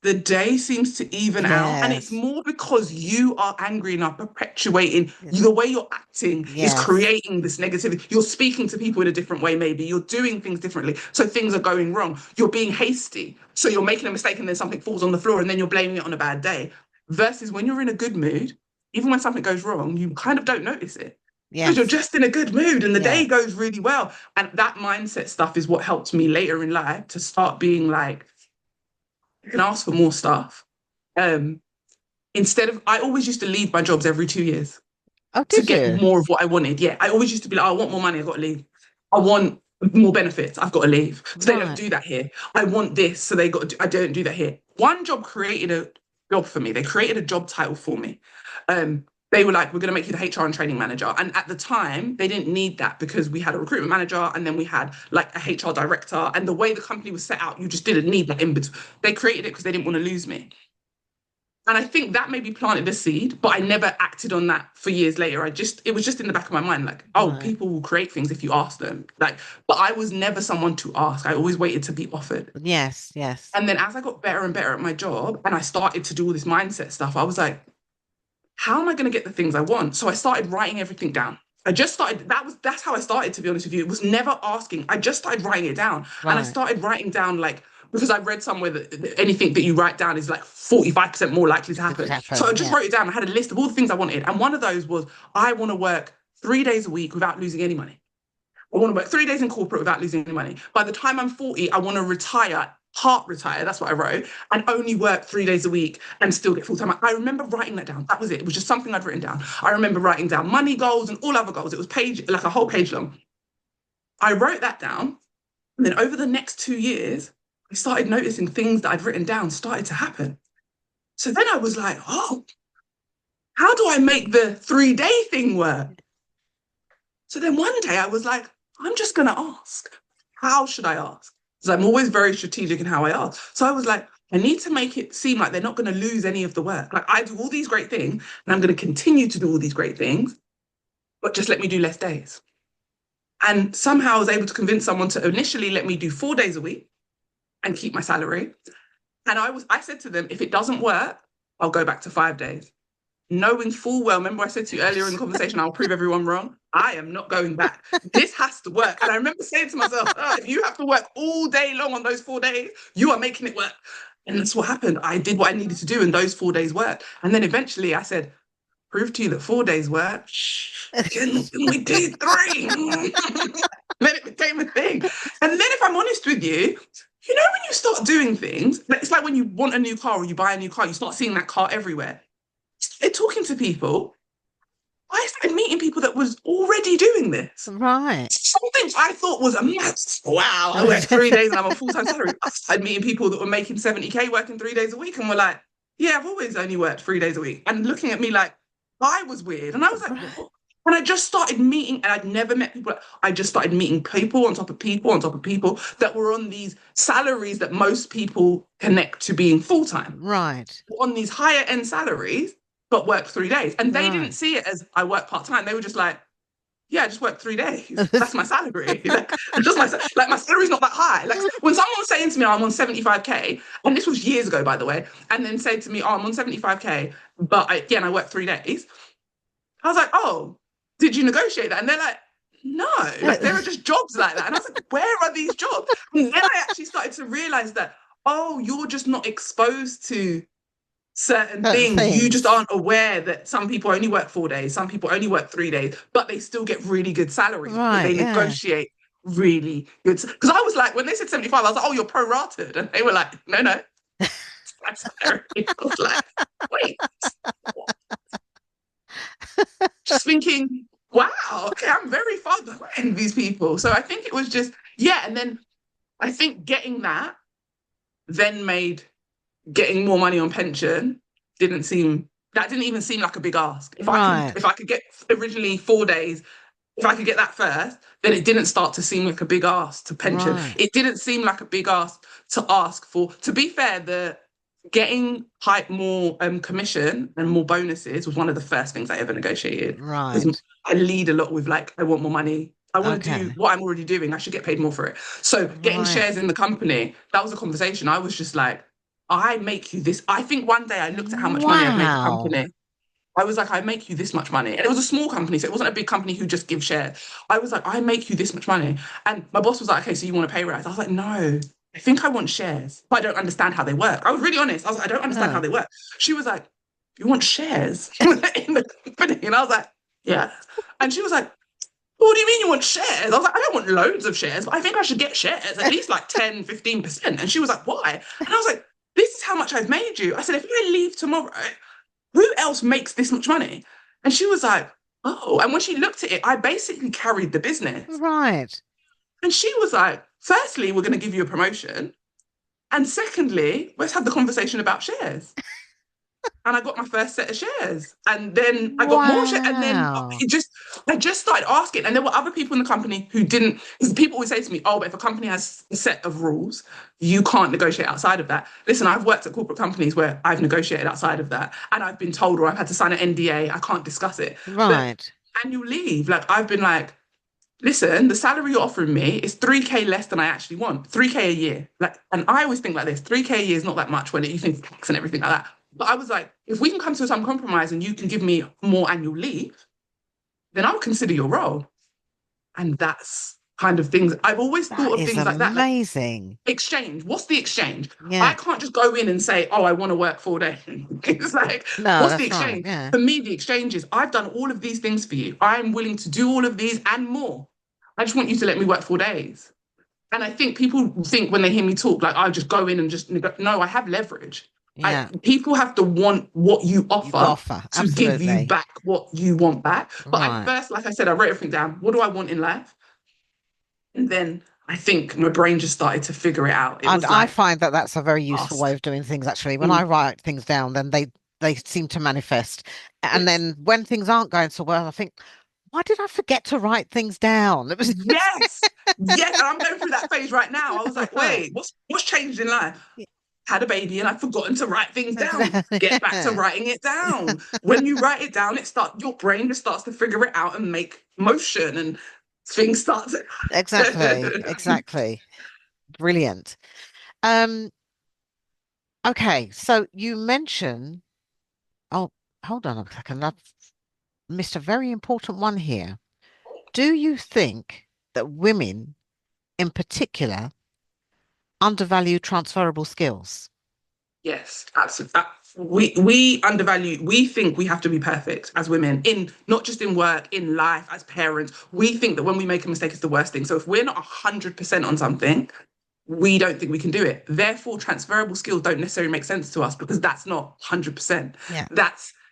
Speaker 2: The day seems to even out. And it's
Speaker 1: Yes.
Speaker 2: more because you are angry and are perpetuating
Speaker 1: Yes.
Speaker 2: the way you're acting is
Speaker 1: Yes.
Speaker 2: creating this negativity. You're speaking to people in a different way, maybe. You're doing things differently. So things are going wrong. You're being hasty. So you're making a mistake and then something falls on the floor and then you're blaming it on a bad day. Versus when you're in a good mood, even when something goes wrong, you kind of don't notice it because you're
Speaker 1: Yes.
Speaker 2: just in a good mood and the day
Speaker 1: Yeah.
Speaker 2: goes really well. And that mindset stuff is what helped me later in life to start being like, you can ask for more stuff. Um, Instead of, I always used to leave my jobs every 2 years
Speaker 1: Oh,
Speaker 2: to
Speaker 1: did
Speaker 2: get
Speaker 1: you?
Speaker 2: more of what I wanted. Yeah, I always used to be like, I want more money, I've got to leave. I want more benefits, I've got to leave. So they don't
Speaker 1: Right.
Speaker 2: do that here. I want this, so they got to do, I don't do that here. One job created a job for me. They created a job title for me. They were like, we're going to make you the HR and training manager. And at the time, they didn't need that because we had a recruitment manager and then we had like a HR director. And the way the company was set out, you just didn't need that in between. They created it because they didn't want to lose me. And I think that maybe planted the seed, but I never acted on that for years later. It was just in the back of my mind, like, oh,
Speaker 1: Right.
Speaker 2: people will create things if you ask them. Like, but I was never someone to ask. I always waited to be offered.
Speaker 1: Yes. Yes.
Speaker 2: And then as I got better and better at my job and I started to do all this mindset stuff, I was like, how am I going to get the things I want? So I started writing everything down. I just started, that's how I started, to be honest with you. It was never asking. I just started writing it down. And I
Speaker 1: Right.
Speaker 2: started writing down like, because I read somewhere that anything that you write down is like 45% more likely to
Speaker 1: It could
Speaker 2: happen. So I
Speaker 1: happen.
Speaker 2: just
Speaker 1: Yeah.
Speaker 2: wrote it down. I had a list of all the things I wanted. And one of those was I want to work 3 days a week without losing any money. I want to work 3 days in corporate without losing any money. By the time I'm 40, I want to retire, part retire, that's what I wrote, and only work 3 days a week and still get full time. I remember writing that down. That was it. It was just something I'd written down. I remember writing down money goals and all other goals. It was like a whole page long. I wrote that down. And then over the next 2 years, I started noticing things that I'd written down started to happen. So then I was like, oh, how do I make the 3 day thing work? So then one day I was like, I'm just going to ask. How should I ask? Because I'm always very strategic in how I ask. So I was like, I need to make it seem like they're not going to lose any of the work. Like I do all these great things and I'm going to continue to do all these great things, but just let me do less days. And somehow I was able to convince someone to initially let me do 4 days a week and keep my salary. And I said to them, if it doesn't work, I'll go back to 5 days. Knowing full well, remember I said to you earlier in the conversation, I'll prove everyone wrong. I am not going back. This has to work. And I remember saying to myself, oh, if you have to work all day long on those 4 days, you are making it work. And that's what happened. I did what I needed to do, and those 4 days worked. And then eventually I said, prove to you that 4 days work. Can we do three? Then it became a thing. And then if I'm honest with you, you know, when you start doing things, it's like when you want a new car or you buy a new car, you start seeing that car everywhere. Talking to people, I started meeting people that was already doing this.
Speaker 1: Right.
Speaker 2: Something I thought was a mess. Wow, I work 3 days and I'm on full-time salary. I started meeting people that were making 70K working 3 days a week and were like, yeah, I've always only worked 3 days a week. And looking at me like I was weird. And I was like,
Speaker 1: Right.
Speaker 2: what? And I just started meeting, and I'd never met people. I just started meeting people on top of people on top of people that were on these salaries that most people connect to being full-time,
Speaker 1: Right.
Speaker 2: on these higher end salaries, but worked 3 days. And they didn't
Speaker 1: Right.
Speaker 2: see it as I work part-time. They were just like, yeah, I just work 3 days. That's my salary. Just my salary's not that high. Like when someone was saying to me, oh, I'm on 75K, and this was years ago, by the way, and then said to me, oh, I'm on 75K, but again, I work 3 days. I was like, oh, did you negotiate that? And they're like, no, like there are just jobs like that. And I was like, where are these jobs? And then I actually started to realize that, oh, you're just not exposed to certain
Speaker 1: Certain
Speaker 2: things. You just
Speaker 1: things.
Speaker 2: aren't aware that some people only work 4 days, some people only work 3 days, but they still get really good salaries because
Speaker 1: Right.
Speaker 2: they
Speaker 1: Yeah.
Speaker 2: negotiate really good. Because I was like, when they said 75, I was like, oh, you're prorated. And they were like, no, no, that's salary. I was like, wait, just thinking, wow, okay, I'm very far behind these people. So I think it was just, yeah. And then I think getting that then made getting more money on pension didn't even seem like a big ask. If
Speaker 1: Right.
Speaker 2: I could get originally 4 days, if I could get that first, then it didn't start to seem like a big ask to pension.
Speaker 1: Right.
Speaker 2: It didn't seem like a big ask to ask for. To be fair, the getting more commission and more bonuses was one of the first things I ever negotiated because
Speaker 1: Right.
Speaker 2: I lead a lot with like I want more money. I want to do
Speaker 1: Okay.
Speaker 2: what I'm already doing. I should get paid more for it. So getting
Speaker 1: Right.
Speaker 2: shares in the company, that was a conversation. I was just like, I make you this. I think one day I looked at how much money I'd made the
Speaker 1: Wow.
Speaker 2: company. I was like, I make you this much money. And it was a small company, so it wasn't a big company who just gives shares. I was like, I make you this much money. And my boss was like, okay, so you want a pay rise? I was like, no, I think I want shares, but I don't understand how they work. I was really honest. I was like, I don't understand how
Speaker 1: Oh,
Speaker 2: they work. She was like, you want shares in the company? And I was like, yeah. And she was like, well, what do you mean you want shares? I was like, I don't want loads of shares, but I think I should get shares, at least like 10, 15%. And she was like, why? And I was like, this is how much I've made you. I said, if I leave tomorrow, who else makes this much money? And she was like, oh. And when she looked at it, I basically carried the business.
Speaker 1: right.
Speaker 2: And she was like, firstly, we're going to give you a promotion. And secondly, let's have the conversation about shares. And I got my first set of shares. And then I got more shares. And then
Speaker 1: Wow.
Speaker 2: I just started asking. And there were other people in the company who didn't, because people always say to me, oh, but if a company has a set of rules, you can't negotiate outside of that. Listen, I've worked at corporate companies where I've negotiated outside of that. And I've been told, or I've had to sign an NDA, I can't discuss it. But
Speaker 1: Right.
Speaker 2: annual leave, like I've been like, listen, the salary you're offering me is 3K less than I actually want. 3K a year. Like, and I always think like this, 3K a year is not that much when you think tax and everything like that. But I was like, if we can come to some compromise and you can give me more annual leave, then I'll consider your role. And that's kind of things I've always
Speaker 1: That
Speaker 2: thought of
Speaker 1: is
Speaker 2: things like that, like
Speaker 1: amazing.
Speaker 2: exchange. What's the exchange? I
Speaker 1: Yeah.
Speaker 2: can't just go in and say, oh, I want to work 4 days. It's like,
Speaker 1: No,
Speaker 2: what's the
Speaker 1: that's right.
Speaker 2: exchange?
Speaker 1: Yeah.
Speaker 2: For me, the exchange is I've done all of these things for you. I'm willing to do all of these and more. I just want you to let me work 4 days. And I think people think when they hear me talk, like I just go in and just no, I have leverage.
Speaker 1: Yeah.
Speaker 2: People have to want what you
Speaker 1: You got
Speaker 2: offer
Speaker 1: offer.
Speaker 2: to give you
Speaker 1: Absolutely.
Speaker 2: back what you want back. But I
Speaker 1: Right.
Speaker 2: first, like I said, I wrote everything down. What do I want in life? And then I think my brain just started to figure it out. It
Speaker 1: And
Speaker 2: was
Speaker 1: I
Speaker 2: like,
Speaker 1: find that that's a very useful
Speaker 2: ask.
Speaker 1: way of doing things, actually. When I
Speaker 2: Mm,
Speaker 1: write things down, then they seem to manifest. And
Speaker 2: yes.
Speaker 1: then when things aren't going so well, I think, why did I forget to write things down? It was
Speaker 2: Yes. Yes. And I'm going through that phase right now. I was like,
Speaker 1: right.
Speaker 2: wait, what's changed in life? Had a baby and I've forgotten to write things down. Get back to
Speaker 1: Yeah.
Speaker 2: writing it down. When you write it down, your brain just starts to figure it out and make motion and things start
Speaker 1: Exactly.
Speaker 2: to
Speaker 1: Exactly. Brilliant. Um, okay, so you mentioned, oh, hold on a second. I've missed a very important one here. Do you think that women in particular undervalue transferable skills?
Speaker 2: Yes, absolutely. We undervalue. We think we have to be perfect as women in not just in work, in life, as parents. We think that when we make a mistake, it's the worst thing. So if we're not 100% on something, we don't think we can do it. Therefore, transferable skills don't necessarily make sense to us because that's not 100%.
Speaker 1: Yeah.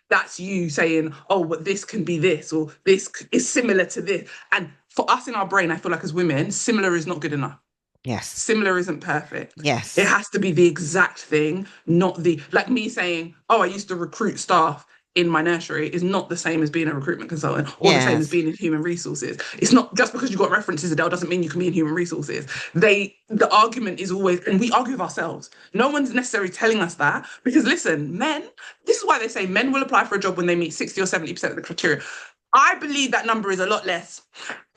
Speaker 2: That's you saying, oh, but this can be this, or this is similar to this. And for us in our brain, I feel like as women, similar is not good enough.
Speaker 1: Yes.
Speaker 2: Similar isn't perfect. It
Speaker 1: Yes.
Speaker 2: has to be the exact thing, not the like me saying, oh, I used to recruit staff in my nursery is not the same as being a recruitment consultant or the same as
Speaker 1: Yes.
Speaker 2: being in human resources. It's not just because you got references, Adele, doesn't mean you can be in human resources. The argument is always, and we argue with ourselves. No one's necessarily telling us that because listen, men, this is why they say men will apply for a job when they meet 60 or 70% of the criteria. I believe that number is a lot less.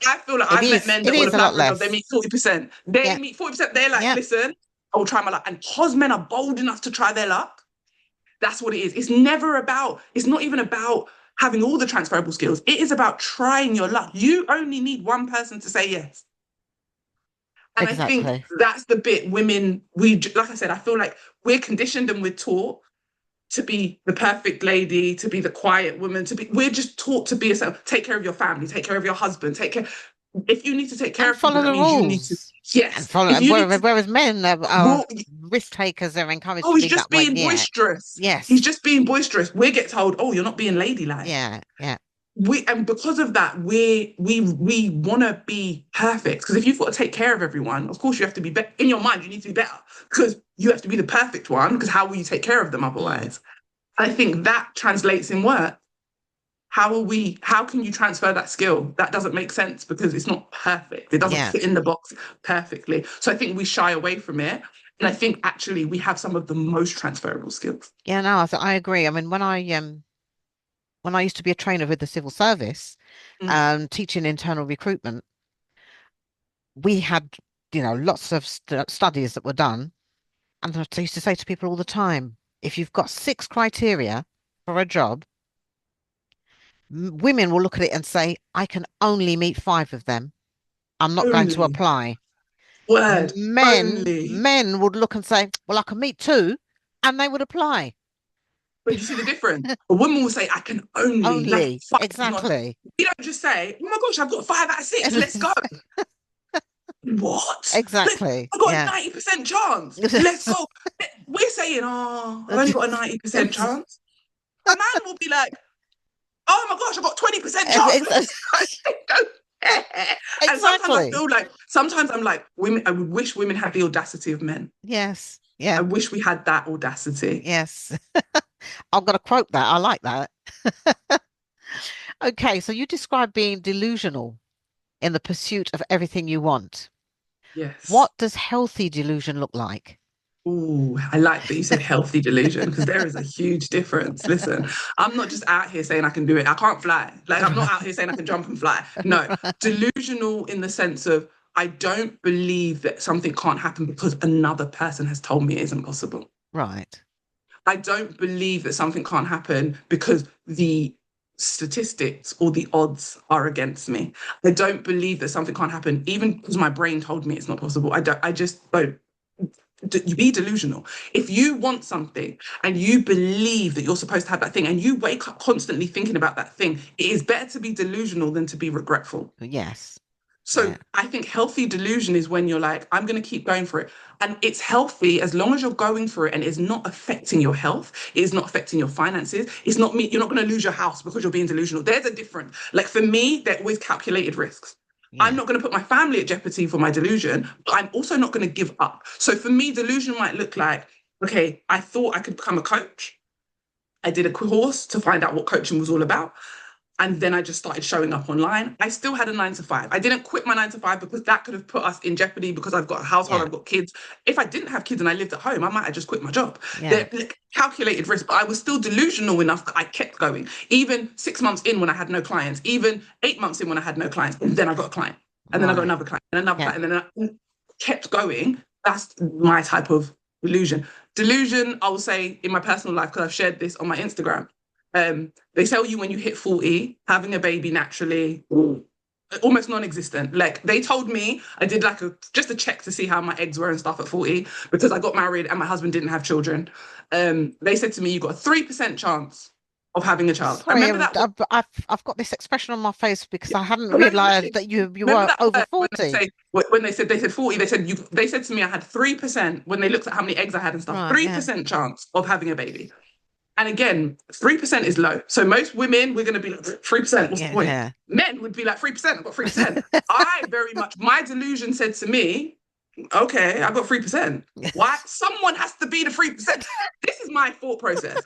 Speaker 2: I feel like
Speaker 1: It
Speaker 2: I've met
Speaker 1: is.
Speaker 2: men
Speaker 1: It
Speaker 2: that will
Speaker 1: is a
Speaker 2: apply
Speaker 1: lot
Speaker 2: for a job, they
Speaker 1: less.
Speaker 2: meet 40%. They
Speaker 1: Yeah.
Speaker 2: meet 40%, they're like,
Speaker 1: Yeah.
Speaker 2: listen, I will try my luck. And because men are bold enough to try their luck, that's what it is. It's never about, it's not even about having all the transferable skills. It is about trying your luck. You only need one person to say yes. And I think
Speaker 1: Exactly.
Speaker 2: that's the bit women, like I said, I feel like we're conditioned and we're taught to be the perfect lady, to be the quiet woman, we're just taught to be yourself. Take care of your family, take care of your husband, take care. If you need to take care
Speaker 1: And
Speaker 2: of people,
Speaker 1: follow
Speaker 2: that
Speaker 1: the
Speaker 2: means you need to,
Speaker 1: rules. And
Speaker 2: yes.
Speaker 1: follow,
Speaker 2: If you need to,
Speaker 1: whereas men are
Speaker 2: well,
Speaker 1: risk takers, are encouraged
Speaker 2: oh,
Speaker 1: to
Speaker 2: he's
Speaker 1: be
Speaker 2: just
Speaker 1: that way.
Speaker 2: being
Speaker 1: Yeah.
Speaker 2: boisterous. He's
Speaker 1: Yes.
Speaker 2: just being boisterous. We get told, oh, you're not being ladylike.
Speaker 1: Yeah. Yeah.
Speaker 2: And because of that, we want to be perfect. Because if you've got to take care of everyone, of course you have to be in your mind. You need to be better because you have to be the perfect one. Because how will you take care of them
Speaker 1: Mm.
Speaker 2: otherwise? I think that translates in work. How can you transfer that skill? That doesn't make sense because it's not perfect. It doesn't
Speaker 1: Yeah.
Speaker 2: fit in the box perfectly. So I think we shy away from it. And I think actually we have some of the most transferable skills.
Speaker 1: Yeah, no, I agree. I mean, when I used to be a trainer with the civil service,
Speaker 2: Mm,
Speaker 1: teaching internal recruitment, we had, lots of studies that were done. And I used to say to people all the time, if you've got six criteria for a job, women will look at it and say, I can only meet five of them. I'm not going to
Speaker 2: only,
Speaker 1: apply.
Speaker 2: word, only.
Speaker 1: Men would look and say, well, I can meet two, and they would apply.
Speaker 2: But you see the difference? A woman will say, I can only, like,
Speaker 1: Only,
Speaker 2: five.
Speaker 1: exactly.
Speaker 2: We don't just say, oh my gosh, I've got 5 out of 6, let's go. What? Like,
Speaker 1: Exactly.
Speaker 2: I've got a
Speaker 1: Yeah.
Speaker 2: 90% chance, let's go. We're saying, oh, I've only got a 90% chance. A man will be like, oh my gosh, I've got 20% chance. They don't care. And sometimes I
Speaker 1: Exactly.
Speaker 2: feel like, sometimes I'm like, women, I would wish women had the audacity of men.
Speaker 1: Yes.
Speaker 2: I
Speaker 1: Yeah.
Speaker 2: wish we had that audacity.
Speaker 1: Yes. I'm going to quote that. I like that. Okay. So you describe being delusional in the pursuit of everything you want.
Speaker 2: Yes.
Speaker 1: What does healthy delusion look like?
Speaker 2: Ooh, I like that you said healthy delusion because there is a huge difference. Listen, I'm not just out here saying I can do it. I can't fly. Like, I'm not out here saying I can jump and fly. No, delusional in the sense of I don't believe that something can't happen because another person has told me it isn't possible.
Speaker 1: Right.
Speaker 2: I don't believe that something can't happen because the statistics or the odds are against me. I don't believe that something can't happen even because my brain told me it's not possible. I just don't. You be delusional. If you want something and you believe that you're supposed to have that thing and you wake up constantly thinking about that thing, it is better to be delusional than to be regretful.
Speaker 1: Yes.
Speaker 2: So
Speaker 1: Yeah.
Speaker 2: I think healthy delusion is when you're like, I'm going to keep going for it. And it's healthy as long as you're going for it and it's not affecting your health, it is not affecting your finances. It's not me, you're not going to lose your house because you're being delusional. There's a difference. Like for me, there are always calculated risks. I'm
Speaker 1: Yeah.
Speaker 2: not going to put my family at jeopardy for my delusion, but I'm also not going to give up. So for me, delusion might look like, okay, I thought I could become a coach. I did a course to find out what coaching was all about. And then I just started showing up online. I still had a 9 to 5. I didn't quit my 9 to 5 because that could have put us in jeopardy because I've got a household,
Speaker 1: Yeah.
Speaker 2: I've got kids. If I didn't have kids and I lived at home, I might have just quit my job.
Speaker 1: Yeah.
Speaker 2: They're like, calculated risk, but I was still delusional enough that I kept going. Even 6 months in when I had no clients, even 8 months in when I had no clients, and then I got a client. And then I got
Speaker 1: Right.
Speaker 2: another client and another
Speaker 1: Yeah.
Speaker 2: client. And then I kept going. That's my type of delusion. Delusion, I will say in my personal life, because I've shared this on my Instagram. They tell you when you hit 40, having a baby naturally, almost non-existent. Like they told me, I did like just a check to see how my eggs were and stuff at 40 because I got married and my husband didn't have children. They said to me, you've got a 3% chance of having a child. I
Speaker 1: Sorry,
Speaker 2: remember that word.
Speaker 1: I've got this expression on my face because I hadn't
Speaker 2: Remember,
Speaker 1: realized that you
Speaker 2: remember
Speaker 1: were
Speaker 2: that
Speaker 1: over
Speaker 2: word when they
Speaker 1: 40.
Speaker 2: say when they said 40, they said to me I had 3% when they looked at how many eggs I had and stuff,
Speaker 1: Right. Yeah.
Speaker 2: 3% chance of having a baby. And again, 3% is low. So most women, we're going to be like, 3%, what's the
Speaker 1: Yeah.
Speaker 2: point?
Speaker 1: Yeah.
Speaker 2: Men would be like, 3%, I've got 3%. I very much, my delusion said to me, okay, I got 3%. Why? Someone has to be the 3%. This is my thought process.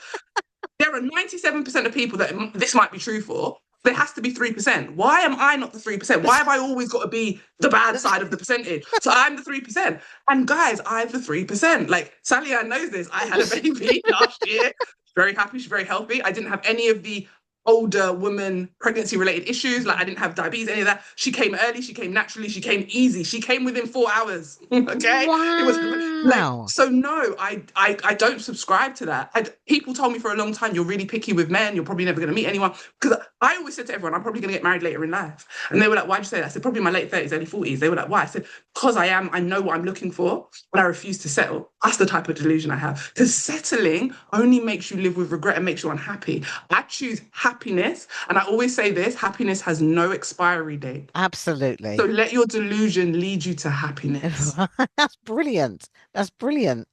Speaker 2: There are 97% of people that this might be true for. There has to be 3%. Why am I not the 3%? Why have I always got to be the bad side of the percentage? So I'm the 3%. And guys, I'm the 3%. Like Sally Ann knows this. I had a baby last year. Very happy. She's very healthy. I didn't have any of the older woman pregnancy related issues. Like I didn't have diabetes, any of that. She came early. She came naturally. She came easy. She came within 4 hours. Okay. It was like,
Speaker 1: Wow.
Speaker 2: so no, I don't subscribe to that. People told me for a long time, you're really picky with men. You're probably never going to meet anyone. Because I always said to everyone, I'm probably going to get married later in life. And they were like, why'd you say that? I said, probably in my late 30s, early 40s. They were like, why? I said, because I know what I'm looking for, but I refuse to settle. That's the type of delusion I have. Because settling only makes you live with regret and makes you unhappy. I choose happiness. And I always say this, happiness has no expiry date. So
Speaker 1: Absolutely.
Speaker 2: let your delusion lead you to happiness.
Speaker 1: That's brilliant. That's brilliant.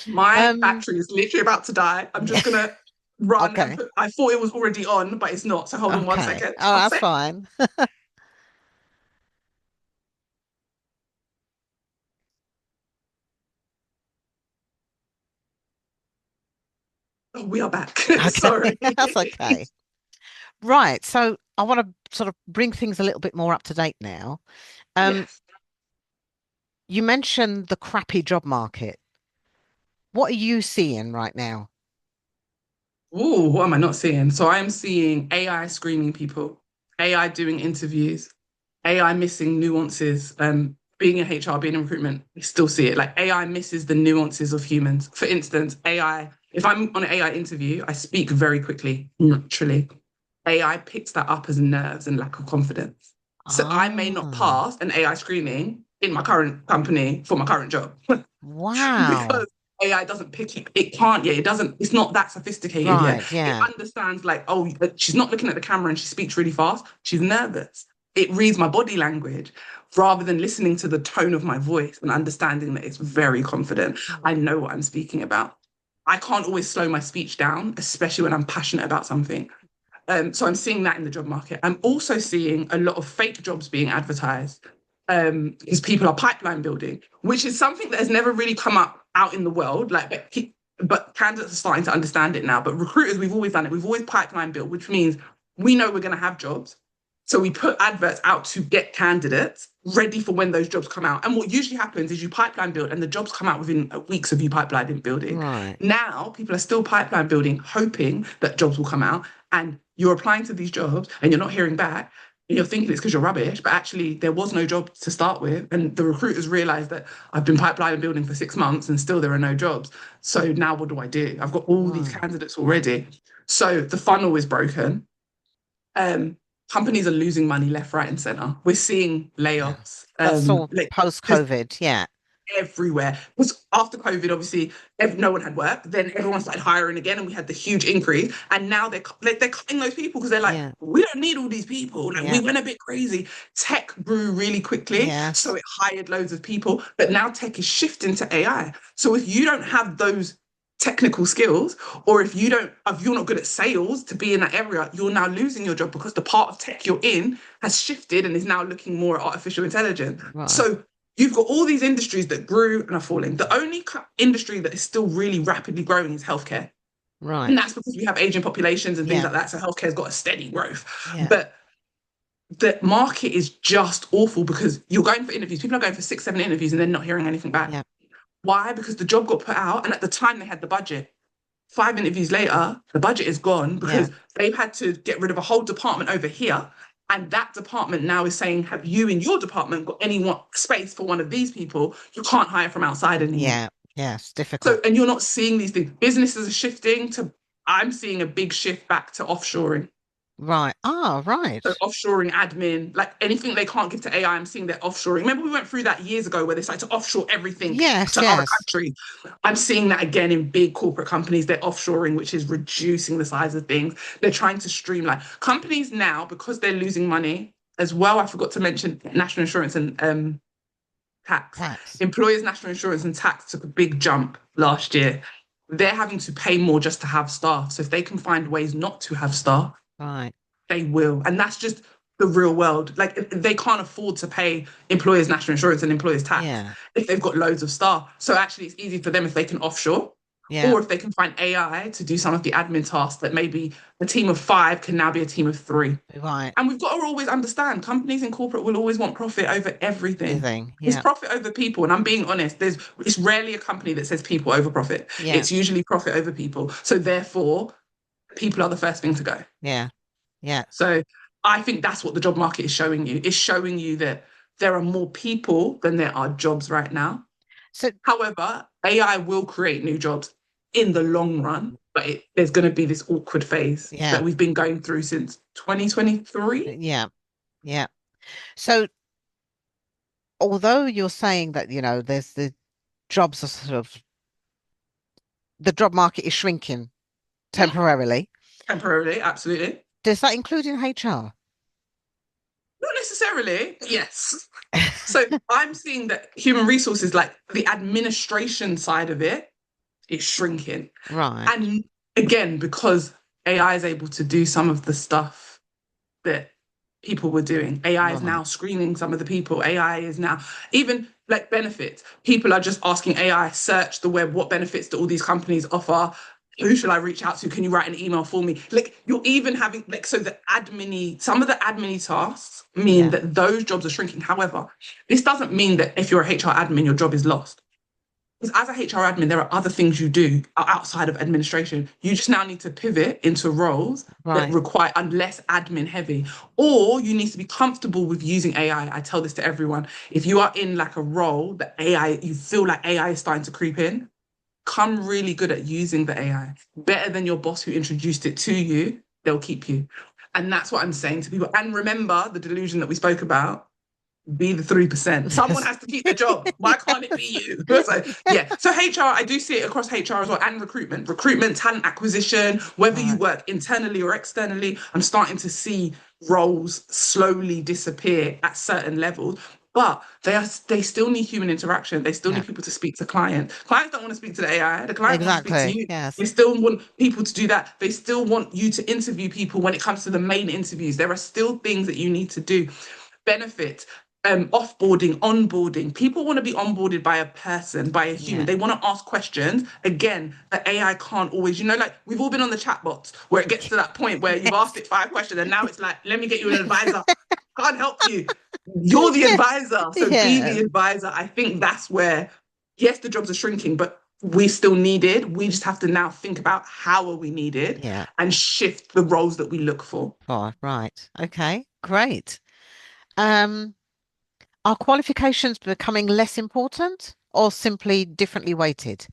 Speaker 2: My
Speaker 1: Um,
Speaker 2: battery is literally about to die. I'm
Speaker 1: yeah.
Speaker 2: just gonna run and
Speaker 1: Okay.
Speaker 2: put. I thought it was already on, but it's not. So hold on one
Speaker 1: Okay.
Speaker 2: second.
Speaker 1: Oh,
Speaker 2: One
Speaker 1: that's
Speaker 2: sec.
Speaker 1: fine.
Speaker 2: Oh, we are back.
Speaker 1: Okay.
Speaker 2: Sorry.
Speaker 1: That's okay. Right. So I want to sort of bring things a little bit more up to date now. Um,
Speaker 2: Yes.
Speaker 1: you mentioned the crappy job market. What are you seeing right now?
Speaker 2: Oh, what am I not seeing? So I'm seeing AI screening people, AI doing interviews, AI missing nuances. Being in HR, being in recruitment, you still see it. Like AI misses the nuances of humans. For instance, AI, if I'm on an AI interview, I speak very quickly, naturally. AI picks that up as nerves and lack of confidence. So I may not
Speaker 1: Ah,
Speaker 2: pass an AI screening in my current company for my current job
Speaker 1: wow.
Speaker 2: because AI doesn't pick it. It can't yet. It doesn't. It's not that sophisticated yet.
Speaker 1: Right,
Speaker 2: It
Speaker 1: yeah.
Speaker 2: understands like, oh, she's not looking at the camera and she speaks really fast. She's nervous. It reads my body language rather than listening to the tone of my voice and understanding that it's very confident. I know what I'm speaking about. I can't always slow my speech down, especially when I'm passionate about something. So I'm seeing that in the job market. I'm also seeing a lot of fake jobs being advertised because people are pipeline building, which is something that has never really come up out in the world. But candidates are starting to understand it now. But recruiters, we've always done it. We've always pipeline built, which means we know we're going to have jobs. So we put adverts out to get candidates ready for when those jobs come out. And what usually happens is you pipeline build and the jobs come out within weeks of you pipeline building.
Speaker 1: Right,
Speaker 2: Now people are still pipeline building, hoping that jobs will come out. And you're applying to these jobs and you're not hearing back. And you're thinking it's because you're rubbish, but actually there was no job to start with. And the recruiters realized that I've been pipeline building for 6 months and still there are no jobs. So now what do I do? I've got all these
Speaker 1: right.
Speaker 2: candidates already. So the funnel is broken. Um, Companies are losing money left, right, and center. We're seeing
Speaker 1: Yeah.
Speaker 2: layoffs.
Speaker 1: That's all
Speaker 2: Like just
Speaker 1: post-COVID. Yeah,
Speaker 2: everywhere. Because after COVID, obviously, no one had work. Then everyone started hiring again, and we had the huge increase. And now they're cutting those people because they're like,
Speaker 1: yeah,
Speaker 2: we don't need all these people. Like we
Speaker 1: yeah.
Speaker 2: went a bit crazy. Tech grew really quickly, so
Speaker 1: Yes,
Speaker 2: it hired loads of people. But now tech is shifting to AI. So if you don't have those technical skills, or if you're not good at sales to be in that area, you're now losing your job because the part of tech you're in has shifted and is now looking more at artificial intelligence.
Speaker 1: right,
Speaker 2: So you've got all these industries that grew and are falling. The only industry that is still really rapidly growing is healthcare. And
Speaker 1: right.
Speaker 2: that's because we have aging populations and things
Speaker 1: Yeah,
Speaker 2: like that. So healthcare's got a steady growth.
Speaker 1: yeah,
Speaker 2: But the market is just awful because you're going for interviews. People are going for 6, 7 interviews and they're not hearing anything back.
Speaker 1: yeah,
Speaker 2: Why? Because the job got put out and at the time they had the budget. 5 interviews later, the budget is gone
Speaker 1: yeah,
Speaker 2: because they've had to get rid of a whole department over here. And that department now is saying, have you in your department got any space for one of these people? You can't hire from outside anymore.
Speaker 1: yeah, yeah. It's
Speaker 2: So,
Speaker 1: difficult.
Speaker 2: and you're not seeing these things. Businesses are shifting to, I'm seeing a big shift back to offshoring.
Speaker 1: Right. Ah, right.
Speaker 2: So offshoring admin, like anything they can't give to AI, I'm seeing they're offshoring. Remember, we went through that years ago where they started to offshore everything
Speaker 1: Yes,
Speaker 2: to other
Speaker 1: yes.
Speaker 2: countries. I'm seeing that again in big corporate companies. They're offshoring, which is reducing the size of things. They're trying to streamline. Companies now, because they're losing money as well, I forgot to mention national insurance and tax.
Speaker 1: Tax.
Speaker 2: Employers' national insurance and tax took a big jump last year. They're having to pay more just to have staff. So if they can find ways not to have staff,
Speaker 1: Right.
Speaker 2: they will. And that's just the real world. Like they can't afford to pay employers' national insurance and employers' tax
Speaker 1: Yeah,
Speaker 2: if they've got loads of staff. So actually, it's easy for them if they can offshore
Speaker 1: yeah.
Speaker 2: or if they can find AI to do some of the admin tasks that maybe a team of 5 can now be a team of 3.
Speaker 1: Right.
Speaker 2: And we've got to always understand companies in corporate will always want profit over everything.
Speaker 1: Everything.
Speaker 2: It's
Speaker 1: Yeah,
Speaker 2: profit over people. And I'm being honest, it's rarely a company that says people over profit.
Speaker 1: yeah,
Speaker 2: It's usually profit over people. So therefore, people are the first thing to go.
Speaker 1: yeah, yeah.
Speaker 2: So I think that's what the job market is showing you. It's showing you that there are more people than there are jobs right now.
Speaker 1: So,
Speaker 2: However, AI will create new jobs in the long run, but there's going to be this awkward phase
Speaker 1: yeah,
Speaker 2: that we've been going through since 2023.
Speaker 1: yeah, yeah. So, although you're saying that, there's the jobs are sort of the job market is shrinking
Speaker 2: Yeah,
Speaker 1: temporarily,
Speaker 2: temporarily, absolutely.
Speaker 1: does that include in HR?
Speaker 2: Not necessarily, yes. So I'm seeing that human resources, like the administration side of it, is shrinking.
Speaker 1: Right,
Speaker 2: And again, because AI is able to do some of the stuff that people were doing. AI is
Speaker 1: right.
Speaker 2: now screening some of the people. AI is now even like benefits. People are just asking AI, search the web, what benefits do all these companies offer? Who should I reach out to? Can you write an email for me? Like you're even having like so the admin some of the admin tasks mean
Speaker 1: Yeah,
Speaker 2: that those jobs are shrinking. However, this doesn't mean that if you're a HR admin, your job is lost. Because as a HR admin, there are other things you do outside of administration. You just now need to pivot into roles that
Speaker 1: Right.
Speaker 2: require and less admin heavy, or you need to be comfortable with using AI. I tell this to everyone. If you are in like a role that AI, you feel like AI is starting to creep in, come really good at using the AI. Better than your boss who introduced it to you, they'll keep you. And that's what I'm saying to people. And remember the delusion that we spoke about, be the 3%. Someone
Speaker 1: Yes.
Speaker 2: has to keep the job. Why can't it be you? So, yeah. So HR, I do see it across HR as well, and recruitment, talent acquisition, whether you
Speaker 1: Right.
Speaker 2: work internally or externally. I'm starting to see roles slowly disappear at certain levels. But they still need human interaction. They still
Speaker 1: Yeah.
Speaker 2: need people to speak to clients. Clients don't want to speak to the AI. The client wants to speak to
Speaker 1: Exactly.
Speaker 2: you.
Speaker 1: Yes.
Speaker 2: They still want people to do that. They still want you to interview people when it comes to the main interviews. There are still things that you need to do. Benefit, offboarding, onboarding. People want to be onboarded by a person, by a human.
Speaker 1: Yeah.
Speaker 2: They want to ask questions. Again, the AI can't always, like we've all been on the chatbots where it gets to that point where you've asked
Speaker 1: Yes.
Speaker 2: it 5 questions and now it's like, let me get you an advisor. Can't help you. You're the
Speaker 1: Yeah.
Speaker 2: advisor. So be the
Speaker 1: Yeah.
Speaker 2: advisor. I think that's where, yes, the jobs are shrinking, but we still needed. We just have to now think about how are we needed
Speaker 1: Yeah.
Speaker 2: and shift the roles that we look for.
Speaker 1: Oh, right. Okay. Great. Um, are qualifications becoming less important or simply differently weighted?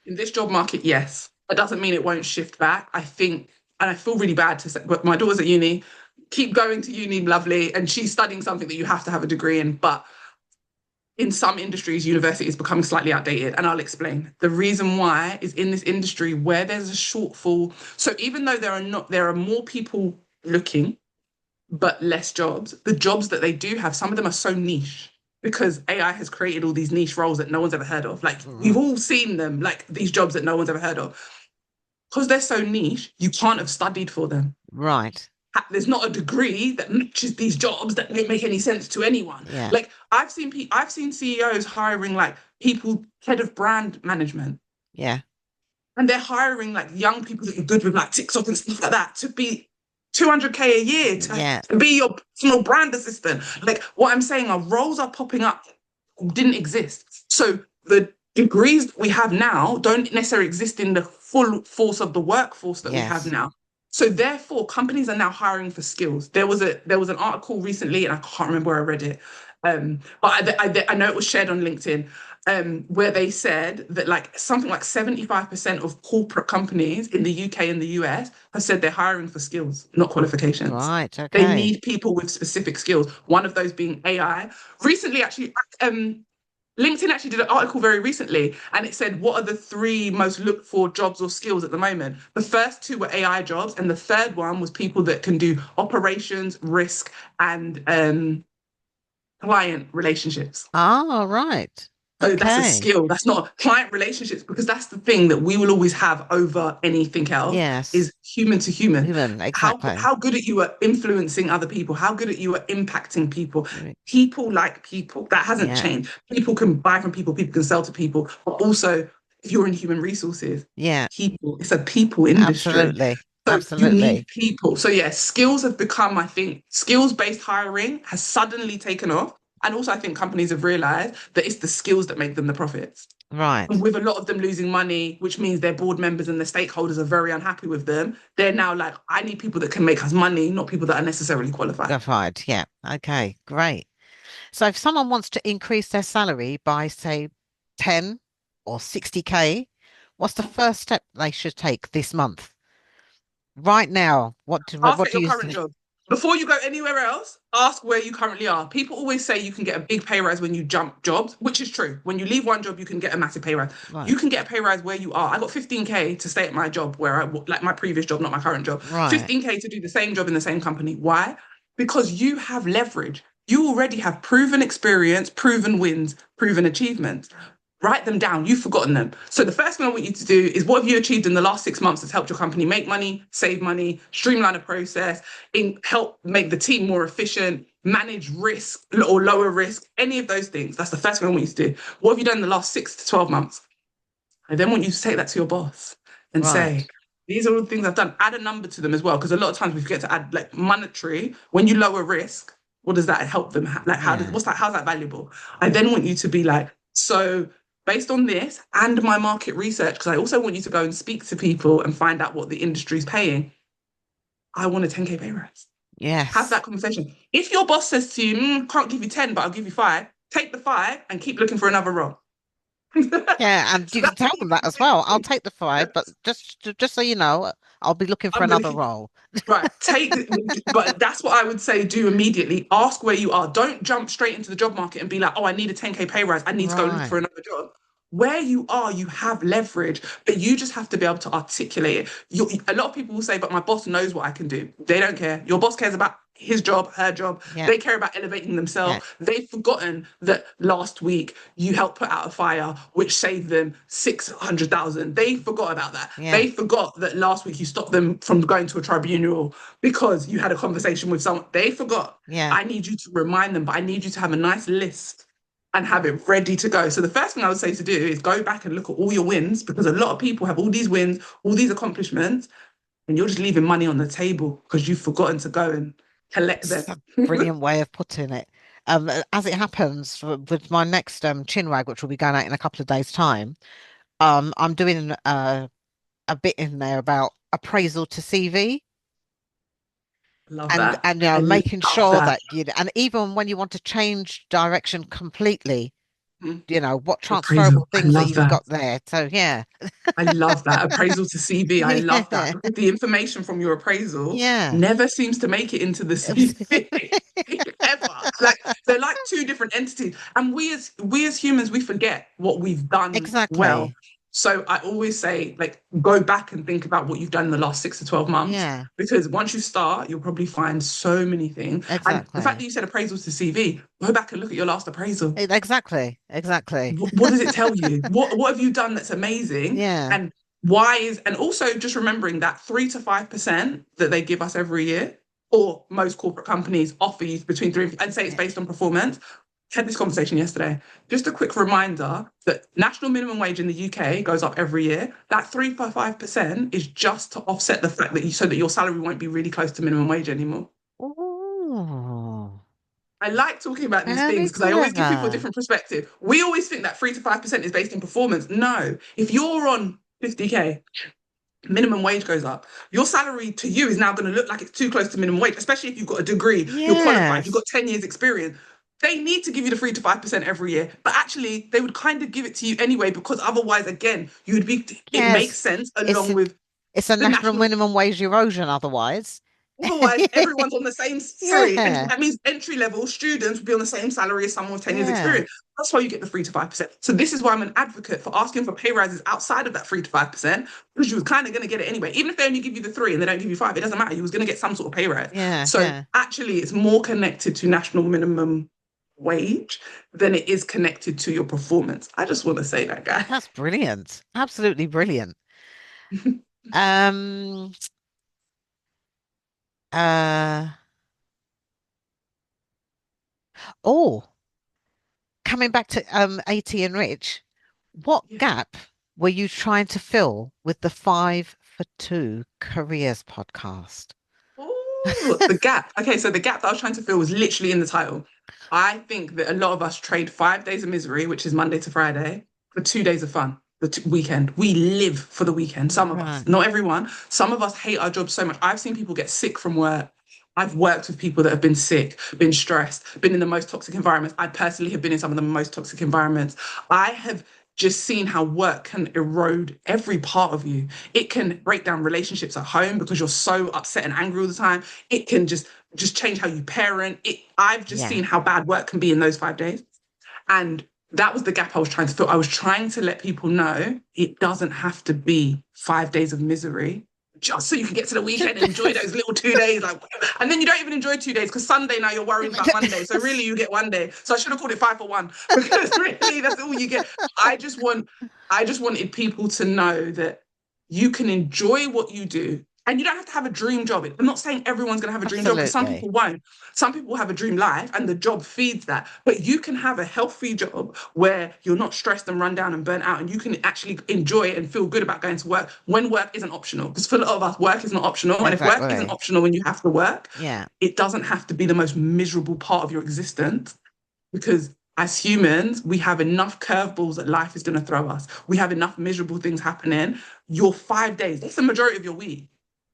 Speaker 2: In this job market, yes. That doesn't mean it won't shift back. I think, and I feel really bad to say, but my daughter's at uni. Keep going to uni, lovely. And she's studying something that you have to have a degree in. But in some industries, university is becoming slightly outdated. And I'll explain. The reason why is in this industry where there's a shortfall. So even though there are more people looking, but less jobs. The jobs that they do have, some of them are so niche because AI has created all these niche roles that no one's ever heard of. Like we've
Speaker 1: Mm.
Speaker 2: all seen them, like these jobs that no one's ever heard of. Because they're so niche, you can't have studied for them.
Speaker 1: Right.
Speaker 2: There's not a degree that matches these jobs that don't make any sense to anyone.
Speaker 1: Yeah.
Speaker 2: Like I've seen CEOs hiring like people head of brand management,
Speaker 1: Yeah.
Speaker 2: and they're hiring like young people that are good with like TikTok and stuff like that to be 200K a year
Speaker 1: Yeah.
Speaker 2: to be your personal brand assistant. Like what I'm saying are roles are popping up didn't exist. So the degrees that we have now don't necessarily exist in the full force of the workforce that we have
Speaker 1: Yes.
Speaker 2: now. So therefore, companies are now hiring for skills. There was an article recently, and I can't remember where I read it, but I know it was shared on LinkedIn, where they said that like something like 75% of corporate companies in the UK and the US have said they're hiring for skills, not qualifications.
Speaker 1: Right.
Speaker 2: They
Speaker 1: Okay.
Speaker 2: need people with specific skills. One of those being AI. Recently, actually, LinkedIn actually did an article very recently, and it said, what are the three most looked for jobs or skills at the moment? The first two were AI jobs, and the third one was people that can do operations, risk, and client relationships.
Speaker 1: Ah, right.
Speaker 2: So that's a
Speaker 1: Okay.
Speaker 2: skill. That's not client relationships because that's the thing that we will always have over anything else
Speaker 1: Yes.
Speaker 2: is human to human.
Speaker 1: Human.
Speaker 2: How
Speaker 1: Exactly.
Speaker 2: how good at you at influencing other people? How good at you at impacting people?
Speaker 1: Right.
Speaker 2: People like people. That hasn't
Speaker 1: Yeah.
Speaker 2: changed. People can buy from people. People can sell to people. But also, if you're in human resources,
Speaker 1: Yeah.
Speaker 2: people. It's a people industry.
Speaker 1: Absolutely.
Speaker 2: So you need
Speaker 1: Absolutely.
Speaker 2: people. So yeah, skills have become, I think, skills-based hiring has suddenly taken off. And also I think companies have realized that it's the skills that make them the profits. And
Speaker 1: Right.
Speaker 2: with a lot of them losing money, which means their board members and their stakeholders are very unhappy with them, they're now like, I need people that can make us money, not people that are necessarily qualified.
Speaker 1: Qualified. Yeah. Okay. Great. So if someone wants to increase their salary by, say, 10 or 60K, what's the first step they should take this month? Right now,
Speaker 2: Ask
Speaker 1: what
Speaker 2: at
Speaker 1: do
Speaker 2: your
Speaker 1: you
Speaker 2: current
Speaker 1: think?
Speaker 2: job. Before you go anywhere else, ask where you currently are. People always say you can get a big pay rise when you jump jobs, which is true. When you leave one job, you can get a massive pay rise.
Speaker 1: Right.
Speaker 2: You can get a pay rise where you are. I got 15K to stay at my job where like my previous job, not my current job.
Speaker 1: Right.
Speaker 2: 15K to do the same job in the same company. Why? Because you have leverage. You already have proven experience, proven wins, proven achievements. Write them down. You've forgotten them. So the first thing I want you to do is what have you achieved in the last 6 months that's helped your company make money, save money, streamline a process, help make the team more efficient, manage risk or lower risk, any of those things. That's the first thing I want you to do. What have you done in the last 6 to 12 months? I then want you to take that to your boss and say,
Speaker 1: Right.
Speaker 2: these are all the things I've done. Add a number to them as well, because a lot of times we forget to add like monetary. When you lower risk, what does that help them? Like,
Speaker 1: Yeah.
Speaker 2: what's that? How's that valuable? I then want you to be like, so based on this and my market research, because I also want you to go and speak to people and find out what the industry's paying. I want a 10K pay rise. Have
Speaker 1: Yes.
Speaker 2: that conversation. If your boss says to you, can't give you 10, but I'll give you five, take the five and keep looking for another role.
Speaker 1: Yeah, and
Speaker 2: So
Speaker 1: you can
Speaker 2: that's
Speaker 1: tell
Speaker 2: what you
Speaker 1: them
Speaker 2: can
Speaker 1: that as
Speaker 2: say
Speaker 1: well.
Speaker 2: to
Speaker 1: I'll
Speaker 2: me.
Speaker 1: take the five, but
Speaker 2: Yes.
Speaker 1: just so you know, I'll be looking for
Speaker 2: I'm going to
Speaker 1: another
Speaker 2: keep.
Speaker 1: role.
Speaker 2: Right, but that's what I would say do immediately. Ask where you are. Don't jump straight into the job market and be like, oh, I need a 10K pay rise. I need to go look
Speaker 1: Right.
Speaker 2: for another job. Where you are, you have leverage, but you just have to be able to articulate it. A lot of people will say, but my boss knows what I can do. They don't care. Your boss cares about his job, her job.
Speaker 1: Yeah.
Speaker 2: They care about elevating
Speaker 1: Yeah.
Speaker 2: themselves. They've forgotten that last week you helped put out a fire which saved them 600,000. They forgot about that.
Speaker 1: Yeah.
Speaker 2: They forgot that last week you stopped them from going to a tribunal because you had a conversation with someone. They forgot.
Speaker 1: Yeah.
Speaker 2: I need you to remind them, but I need you to have a nice list and have it ready to go. So the first thing I would say to do is go back and look at all your wins, because a lot of people have all these wins, all these accomplishments, and you're just leaving money on the table because you've forgotten to go and collect
Speaker 1: It's
Speaker 2: them.
Speaker 1: a brilliant way of putting it. As it happens with my next chinwag, which will be going out in a couple of days' time, I'm doing a bit in there about appraisal to CV.
Speaker 2: Love
Speaker 1: And
Speaker 2: that.
Speaker 1: and
Speaker 2: I
Speaker 1: making
Speaker 2: love
Speaker 1: sure
Speaker 2: that.
Speaker 1: that and even when you want to change direction completely,
Speaker 2: Mhm.
Speaker 1: what
Speaker 2: Appraisal.
Speaker 1: transferable
Speaker 2: I
Speaker 1: things that
Speaker 2: love
Speaker 1: you've
Speaker 2: that.
Speaker 1: got there. So yeah.
Speaker 2: I love that. Appraisal to CV. I love that
Speaker 1: Yeah.
Speaker 2: because the information from your appraisal
Speaker 1: Yeah.
Speaker 2: never seems to make it into the CV ever. Like they're like two different entities. And we as humans, we forget what we've done well.
Speaker 1: Exactly.
Speaker 2: So I always say, like, go back and think about what you've done in the last 6 to 12 months.
Speaker 1: Yeah.
Speaker 2: Because once you start, you'll probably find so many things. And the fact that
Speaker 1: Exactly.
Speaker 2: you said appraisals to CV, go back and look at your last appraisal.
Speaker 1: Exactly. Exactly.
Speaker 2: What does it tell you? What have you done that's amazing?
Speaker 1: Yeah.
Speaker 2: And why is, and also just remembering that 3 to 5% that they give us every year, or most corporate companies offer you between three and say it's
Speaker 1: Yeah.
Speaker 2: based on performance. Had this conversation yesterday. Just a quick reminder that national minimum wage in the UK goes up every year. That 3 to 5% is just to offset the fact that so that your salary won't be really close to minimum wage anymore.
Speaker 1: Ooh,
Speaker 2: I like talking about these
Speaker 1: very
Speaker 2: things because I always give people a
Speaker 1: clever.
Speaker 2: different perspective. We always think that 3 to 5% is based on performance. No, if you're on 50K, minimum wage goes up. Your salary to you is now going to look like it's too close to minimum wage, especially if you've got a degree, you're qualified, you've
Speaker 1: Yes.
Speaker 2: got 10 years experience. They need to give you the 3 to 5% every year, but actually they would kind of give it to you anyway because otherwise, again, you would be. It makes
Speaker 1: Yes.
Speaker 2: sense
Speaker 1: It's
Speaker 2: along
Speaker 1: a,
Speaker 2: with
Speaker 1: it's a
Speaker 2: the
Speaker 1: national
Speaker 2: national.
Speaker 1: minimum wage erosion otherwise.
Speaker 2: Otherwise, everyone's on the same salary. And
Speaker 1: Yeah.
Speaker 2: that means entry level students would be on the same salary as someone with 10 years
Speaker 1: Yeah.
Speaker 2: experience. That's why you get the 3 to 5%. So this is why I'm an advocate for asking for pay rises outside of that 3 to 5%, because you was kind of going to get it anyway. Even if they only give you the three and they don't give you five, it doesn't matter. You was going to get some sort of pay rise.
Speaker 1: Yeah.
Speaker 2: So
Speaker 1: Yeah.
Speaker 2: actually, it's more connected to national minimum wage than it is connected to your performance. I just want to say that, guy.
Speaker 1: That's brilliant. Absolutely brilliant. Um, uh, oh, coming back to 80 and Rich, what
Speaker 2: Yeah.
Speaker 1: gap were you trying to fill with the 5 for 2 careers podcast?
Speaker 2: Oh, the gap. Okay, so the gap that I was trying to fill was literally in the title. I think that a lot of us trade 5 days of misery, which is Monday to Friday, for 2 days of fun, the weekend. We live for the weekend. Some of us,
Speaker 1: Right.
Speaker 2: not everyone. Some of us hate our jobs so much. I've seen people get sick from work. I've worked with people that have been sick, been stressed, been in the most toxic environments. I personally have been in some of the most toxic environments. I have just seen how work can erode every part of you. It can break down relationships at home because you're so upset and angry all the time. It can just change how you parent. I've just
Speaker 1: Yeah.
Speaker 2: seen how bad work can be in those 5 days. And that was the gap I was trying to fill. I was trying to let people know it doesn't have to be 5 days of misery just so you can get to the weekend and enjoy those little 2 days. Like, and then you don't even enjoy 2 days because Sunday now you're worrying about Monday. So really you get one day. So I should have called it 5 for 1 because really that's all you get. I just want, I just wanted people to know that you can enjoy what you do. And you don't have to have a dream job. I'm not saying everyone's going to have a dream job because some
Speaker 1: Absolutely.
Speaker 2: people won't. Some people have a dream life and the job feeds that. But you can have a healthy job where you're not stressed and run down and burnt out, and you can actually enjoy it and feel good about going to work when work isn't optional. Because for a lot of us, work is not optional. And if work isn't
Speaker 1: Exactly.
Speaker 2: optional when you have to work,
Speaker 1: Yeah.
Speaker 2: it doesn't have to be the most miserable part of your existence because as humans, we have enough curveballs that life is going to throw us. We have enough miserable things happening. Your 5 days, that's the majority of your week.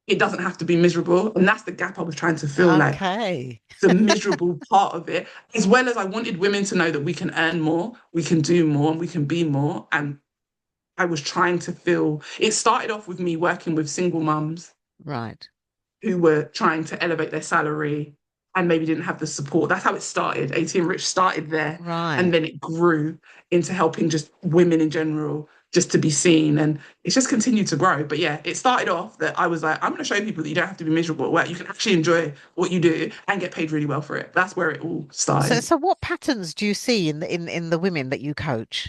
Speaker 2: It doesn't have to be miserable. And that's the gap I was trying to fill. Like,
Speaker 1: Okay.
Speaker 2: the miserable part of it, as well as I wanted women to know that we can earn more, we can do more, and we can be more. And I was trying to feel it started off with me working with single mums
Speaker 1: Right.
Speaker 2: who were trying to elevate their salary and maybe didn't have the support. That's how it started. 18 Rich started there. And
Speaker 1: Right.
Speaker 2: then it grew into helping just women in general just to be seen. And it's just continued to grow. But yeah, it started off that I was like, I'm going to show people that you don't have to be miserable at work. You can actually enjoy what you do and get paid really well for it. That's where it all
Speaker 1: So,
Speaker 2: started.
Speaker 1: so what patterns do you see in the women that you coach?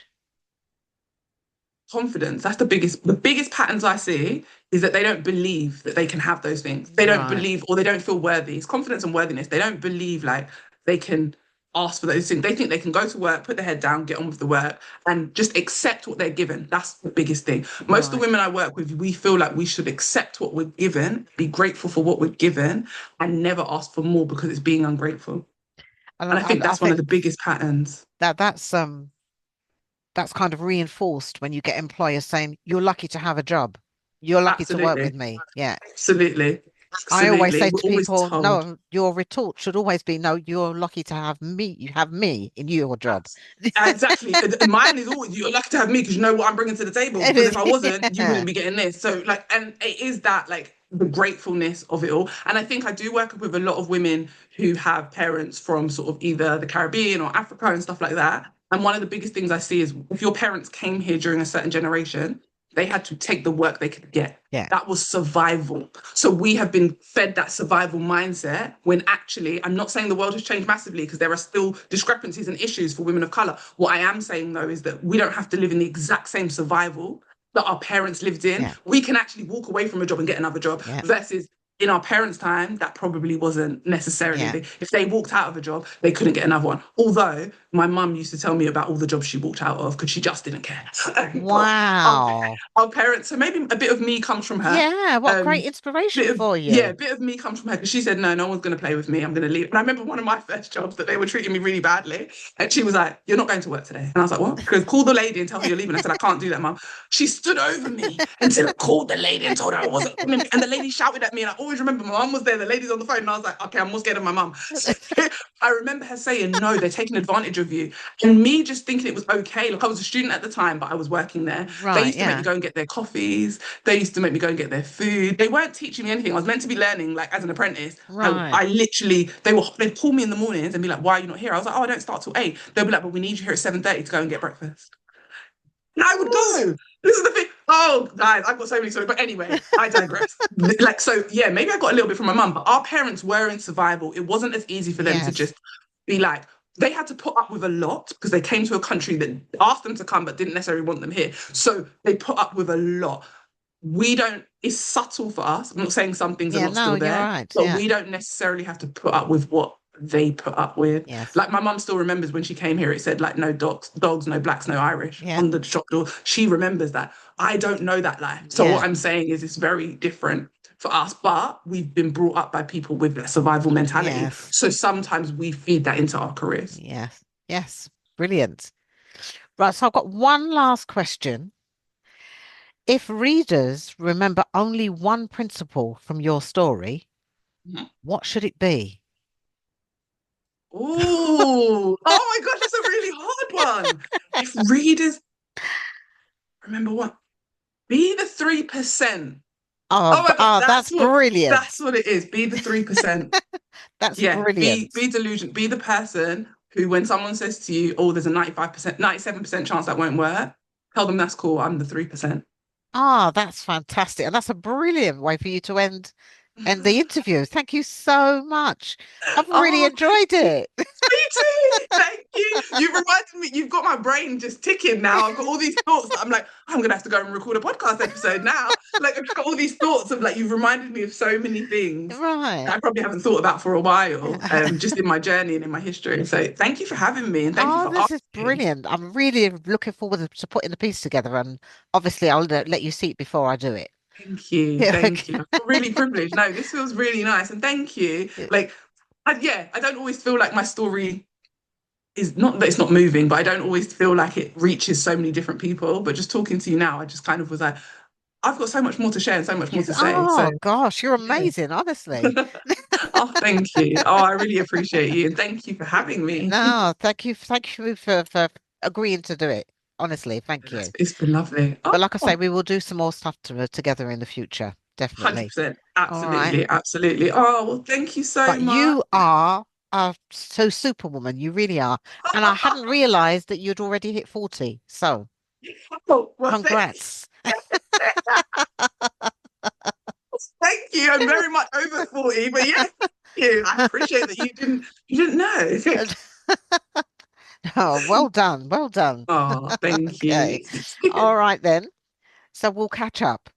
Speaker 2: Confidence. That's the biggest patterns I see is that they don't believe that they can have those things. They don't
Speaker 1: Right.
Speaker 2: believe or they don't feel worthy. It's confidence and worthiness. They don't believe like they can ask for those things. They think they can go to work, put their head down, get on with the work, and just accept what they're given. That's the biggest thing. Most of the
Speaker 1: Right.
Speaker 2: women I work with, we feel like we should accept what we're given, be grateful for what we're given, and never ask for more because it's being ungrateful.
Speaker 1: And
Speaker 2: And I think
Speaker 1: I
Speaker 2: that's one of the
Speaker 1: think
Speaker 2: biggest patterns.
Speaker 1: that's kind of reinforced when you get employers saying, you're lucky to have a job. You're lucky to work
Speaker 2: Absolutely.
Speaker 1: with me. Yeah.
Speaker 2: Absolutely.
Speaker 1: I always
Speaker 2: Absolutely.
Speaker 1: say
Speaker 2: We're
Speaker 1: to
Speaker 2: always
Speaker 1: people,
Speaker 2: told.
Speaker 1: no, your retort should always be, no, you're lucky to have me. You have me in your job.
Speaker 2: Exactly. Mine is always you're lucky to have me because you know what I'm bringing to the table. Because if I wasn't, you
Speaker 1: Yeah.
Speaker 2: wouldn't be getting this. So like, and it is that like the gratefulness of it all. And I think I do work with a lot of women who have parents from sort of either the Caribbean or Africa and stuff like that. And one of the biggest things I see is if your parents came here during a certain generation, they had to take the work they could get.
Speaker 1: Yeah.
Speaker 2: That was survival. So we have been fed that survival mindset when actually, I'm not saying the world has changed massively because there are still discrepancies and issues for women of color. What I am saying though is that we don't have to live in the exact same survival that our parents lived in.
Speaker 1: Yeah.
Speaker 2: We can actually walk away from a job and get another job
Speaker 1: Yeah.
Speaker 2: versus in our parents' time, that probably wasn't necessarily.
Speaker 1: Yeah.
Speaker 2: If they walked out of a job, they couldn't get another one. Although my mum used to tell me about all the jobs she walked out of because she just didn't care. But our,
Speaker 1: Wow.
Speaker 2: our parents, so maybe a bit of me comes from her.
Speaker 1: Yeah. What great
Speaker 2: Um,
Speaker 1: inspiration
Speaker 2: bit of
Speaker 1: for
Speaker 2: yeah, a
Speaker 1: you.
Speaker 2: bit of me comes from her because she said, no, no one's going to play with me. I'm going to leave. And I remember one of my first jobs that they were treating me really badly. And she was like, you're not going to work today. And I was like, what? Because call the lady and tell her you're leaving. I said, I can't do that, mum. She stood over me until I called the lady and told her I wasn't coming. And the lady shouted at me. And I always remember my mum was there. The lady's on the phone. And I was like, okay, I'm more scared of my mum. So I remember her saying, no, they're taking advantage of you. And me just thinking it was okay. Like I was a student at the time, but I was working there. They
Speaker 1: Right.
Speaker 2: used to make me
Speaker 1: Yeah.
Speaker 2: go and get their coffees. They used to make me go and get their food. They weren't teaching me anything. I was meant to be learning, like as an apprentice.
Speaker 1: Right.
Speaker 2: I literally, they'd call me in the mornings and be like, "Why are you not here?" I was like, "Oh, I don't start till 8." They'll be like, "But we need you here at 7:30 to go and get breakfast." And I would
Speaker 1: Ooh.
Speaker 2: go. This is the thing. Oh, guys, I've got so many stories. But anyway, I digress. Like, so yeah, maybe I got a little bit from my mum, but our parents were in survival. It wasn't as easy for them to
Speaker 1: Yes.
Speaker 2: just be like, they had to put up with a lot because they came to a country that asked them to come but didn't necessarily want them here. So they put up with a lot. We don't, it's subtle for us. I'm not saying some things are
Speaker 1: Yeah.
Speaker 2: not
Speaker 1: No,
Speaker 2: still
Speaker 1: you're
Speaker 2: there,
Speaker 1: right.
Speaker 2: but
Speaker 1: Yeah.
Speaker 2: we don't necessarily have to put up with what they put up with.
Speaker 1: Yes.
Speaker 2: Like my mum still remembers when she came here, it said like no dogs, no blacks, no Irish
Speaker 1: Yeah.
Speaker 2: on the shop door. She remembers that. I don't know that life. So what
Speaker 1: Yeah.
Speaker 2: I'm saying is it's very different for us, but we've been brought up by people with that survival mentality.
Speaker 1: Yes.
Speaker 2: So sometimes we feed that into our careers.
Speaker 1: Yes. Yes. Brilliant. Right. So I've got one last question. If readers remember only one principle from your story,
Speaker 2: Mhm.
Speaker 1: what should it be?
Speaker 2: Ooh, oh my gosh, that's a really hard one. If readers remember what, be the 3%.
Speaker 1: Oh,
Speaker 2: Oh my God,
Speaker 1: that's
Speaker 2: that's
Speaker 1: brilliant.
Speaker 2: what it is. Be the 3%.
Speaker 1: That's
Speaker 2: Yeah, be
Speaker 1: brilliant.
Speaker 2: delusional. Be the person who, when someone says to you, "Oh, there's a 95%, 97% chance that won't work," tell them that's cool. I'm the 3%.
Speaker 1: Ah, that's fantastic. And that's a brilliant way for you to end the interview. Thank you so much. I've really
Speaker 2: Oh,
Speaker 1: enjoyed it.
Speaker 2: me too. Thank you. You've reminded me. You've got my brain just ticking now. I've got all these thoughts that I'm like, I'm gonna have to go and record a podcast episode now. Like I've got all these thoughts of like you've reminded me of so many things that
Speaker 1: Right.
Speaker 2: I probably haven't thought about for a while, just in my journey and in my history. So thank you for having me and thank you
Speaker 1: Oh,
Speaker 2: for
Speaker 1: this is
Speaker 2: asking.
Speaker 1: brilliant. I'm really looking forward to putting the piece together. And obviously, I'll let you see it before I do it.
Speaker 2: Thank you.
Speaker 1: Yeah,
Speaker 2: Thank you.
Speaker 1: okay.
Speaker 2: I feel really privileged. No, this feels really nice. And thank you. Like, yeah, I don't always feel like my story is not that it's not moving, but I don't always feel like it reaches so many different people. But just talking to you now, I just kind of was like, I've got so much more to share and so much more to say. So
Speaker 1: Oh gosh, you're
Speaker 2: yeah.
Speaker 1: amazing, honestly.
Speaker 2: Oh, thank you. Oh, I really appreciate you. And thank you for having me.
Speaker 1: No, thank you for agreeing to do it. Honestly, thank you.
Speaker 2: It's been lovely.
Speaker 1: But like I say,
Speaker 2: Oh,
Speaker 1: we will do some more stuff together in the future, definitely.
Speaker 2: 100%.
Speaker 1: All right.
Speaker 2: Absolutely. Absolutely. Oh, well, thank you so
Speaker 1: But
Speaker 2: much.
Speaker 1: you are so superwoman, you really are. And I hadn't realized that you'd already hit 40. So
Speaker 2: Oh, well,
Speaker 1: congrats.
Speaker 2: thank you. I'm very much over 40, but yeah, thank you. I appreciate that you didn't know.
Speaker 1: Oh, well done. Well done.
Speaker 2: Oh, thank
Speaker 1: Okay.
Speaker 2: you.
Speaker 1: All right then. So we'll catch up.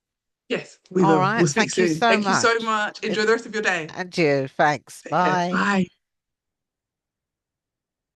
Speaker 2: Yes, we
Speaker 1: All
Speaker 2: will.
Speaker 1: right.
Speaker 2: We'll speak
Speaker 1: Thank you
Speaker 2: soon.
Speaker 1: so
Speaker 2: Thank you so
Speaker 1: much.
Speaker 2: much. Enjoy the rest of your day.
Speaker 1: And you. Thanks.
Speaker 2: Take care.
Speaker 1: Bye.
Speaker 2: Bye.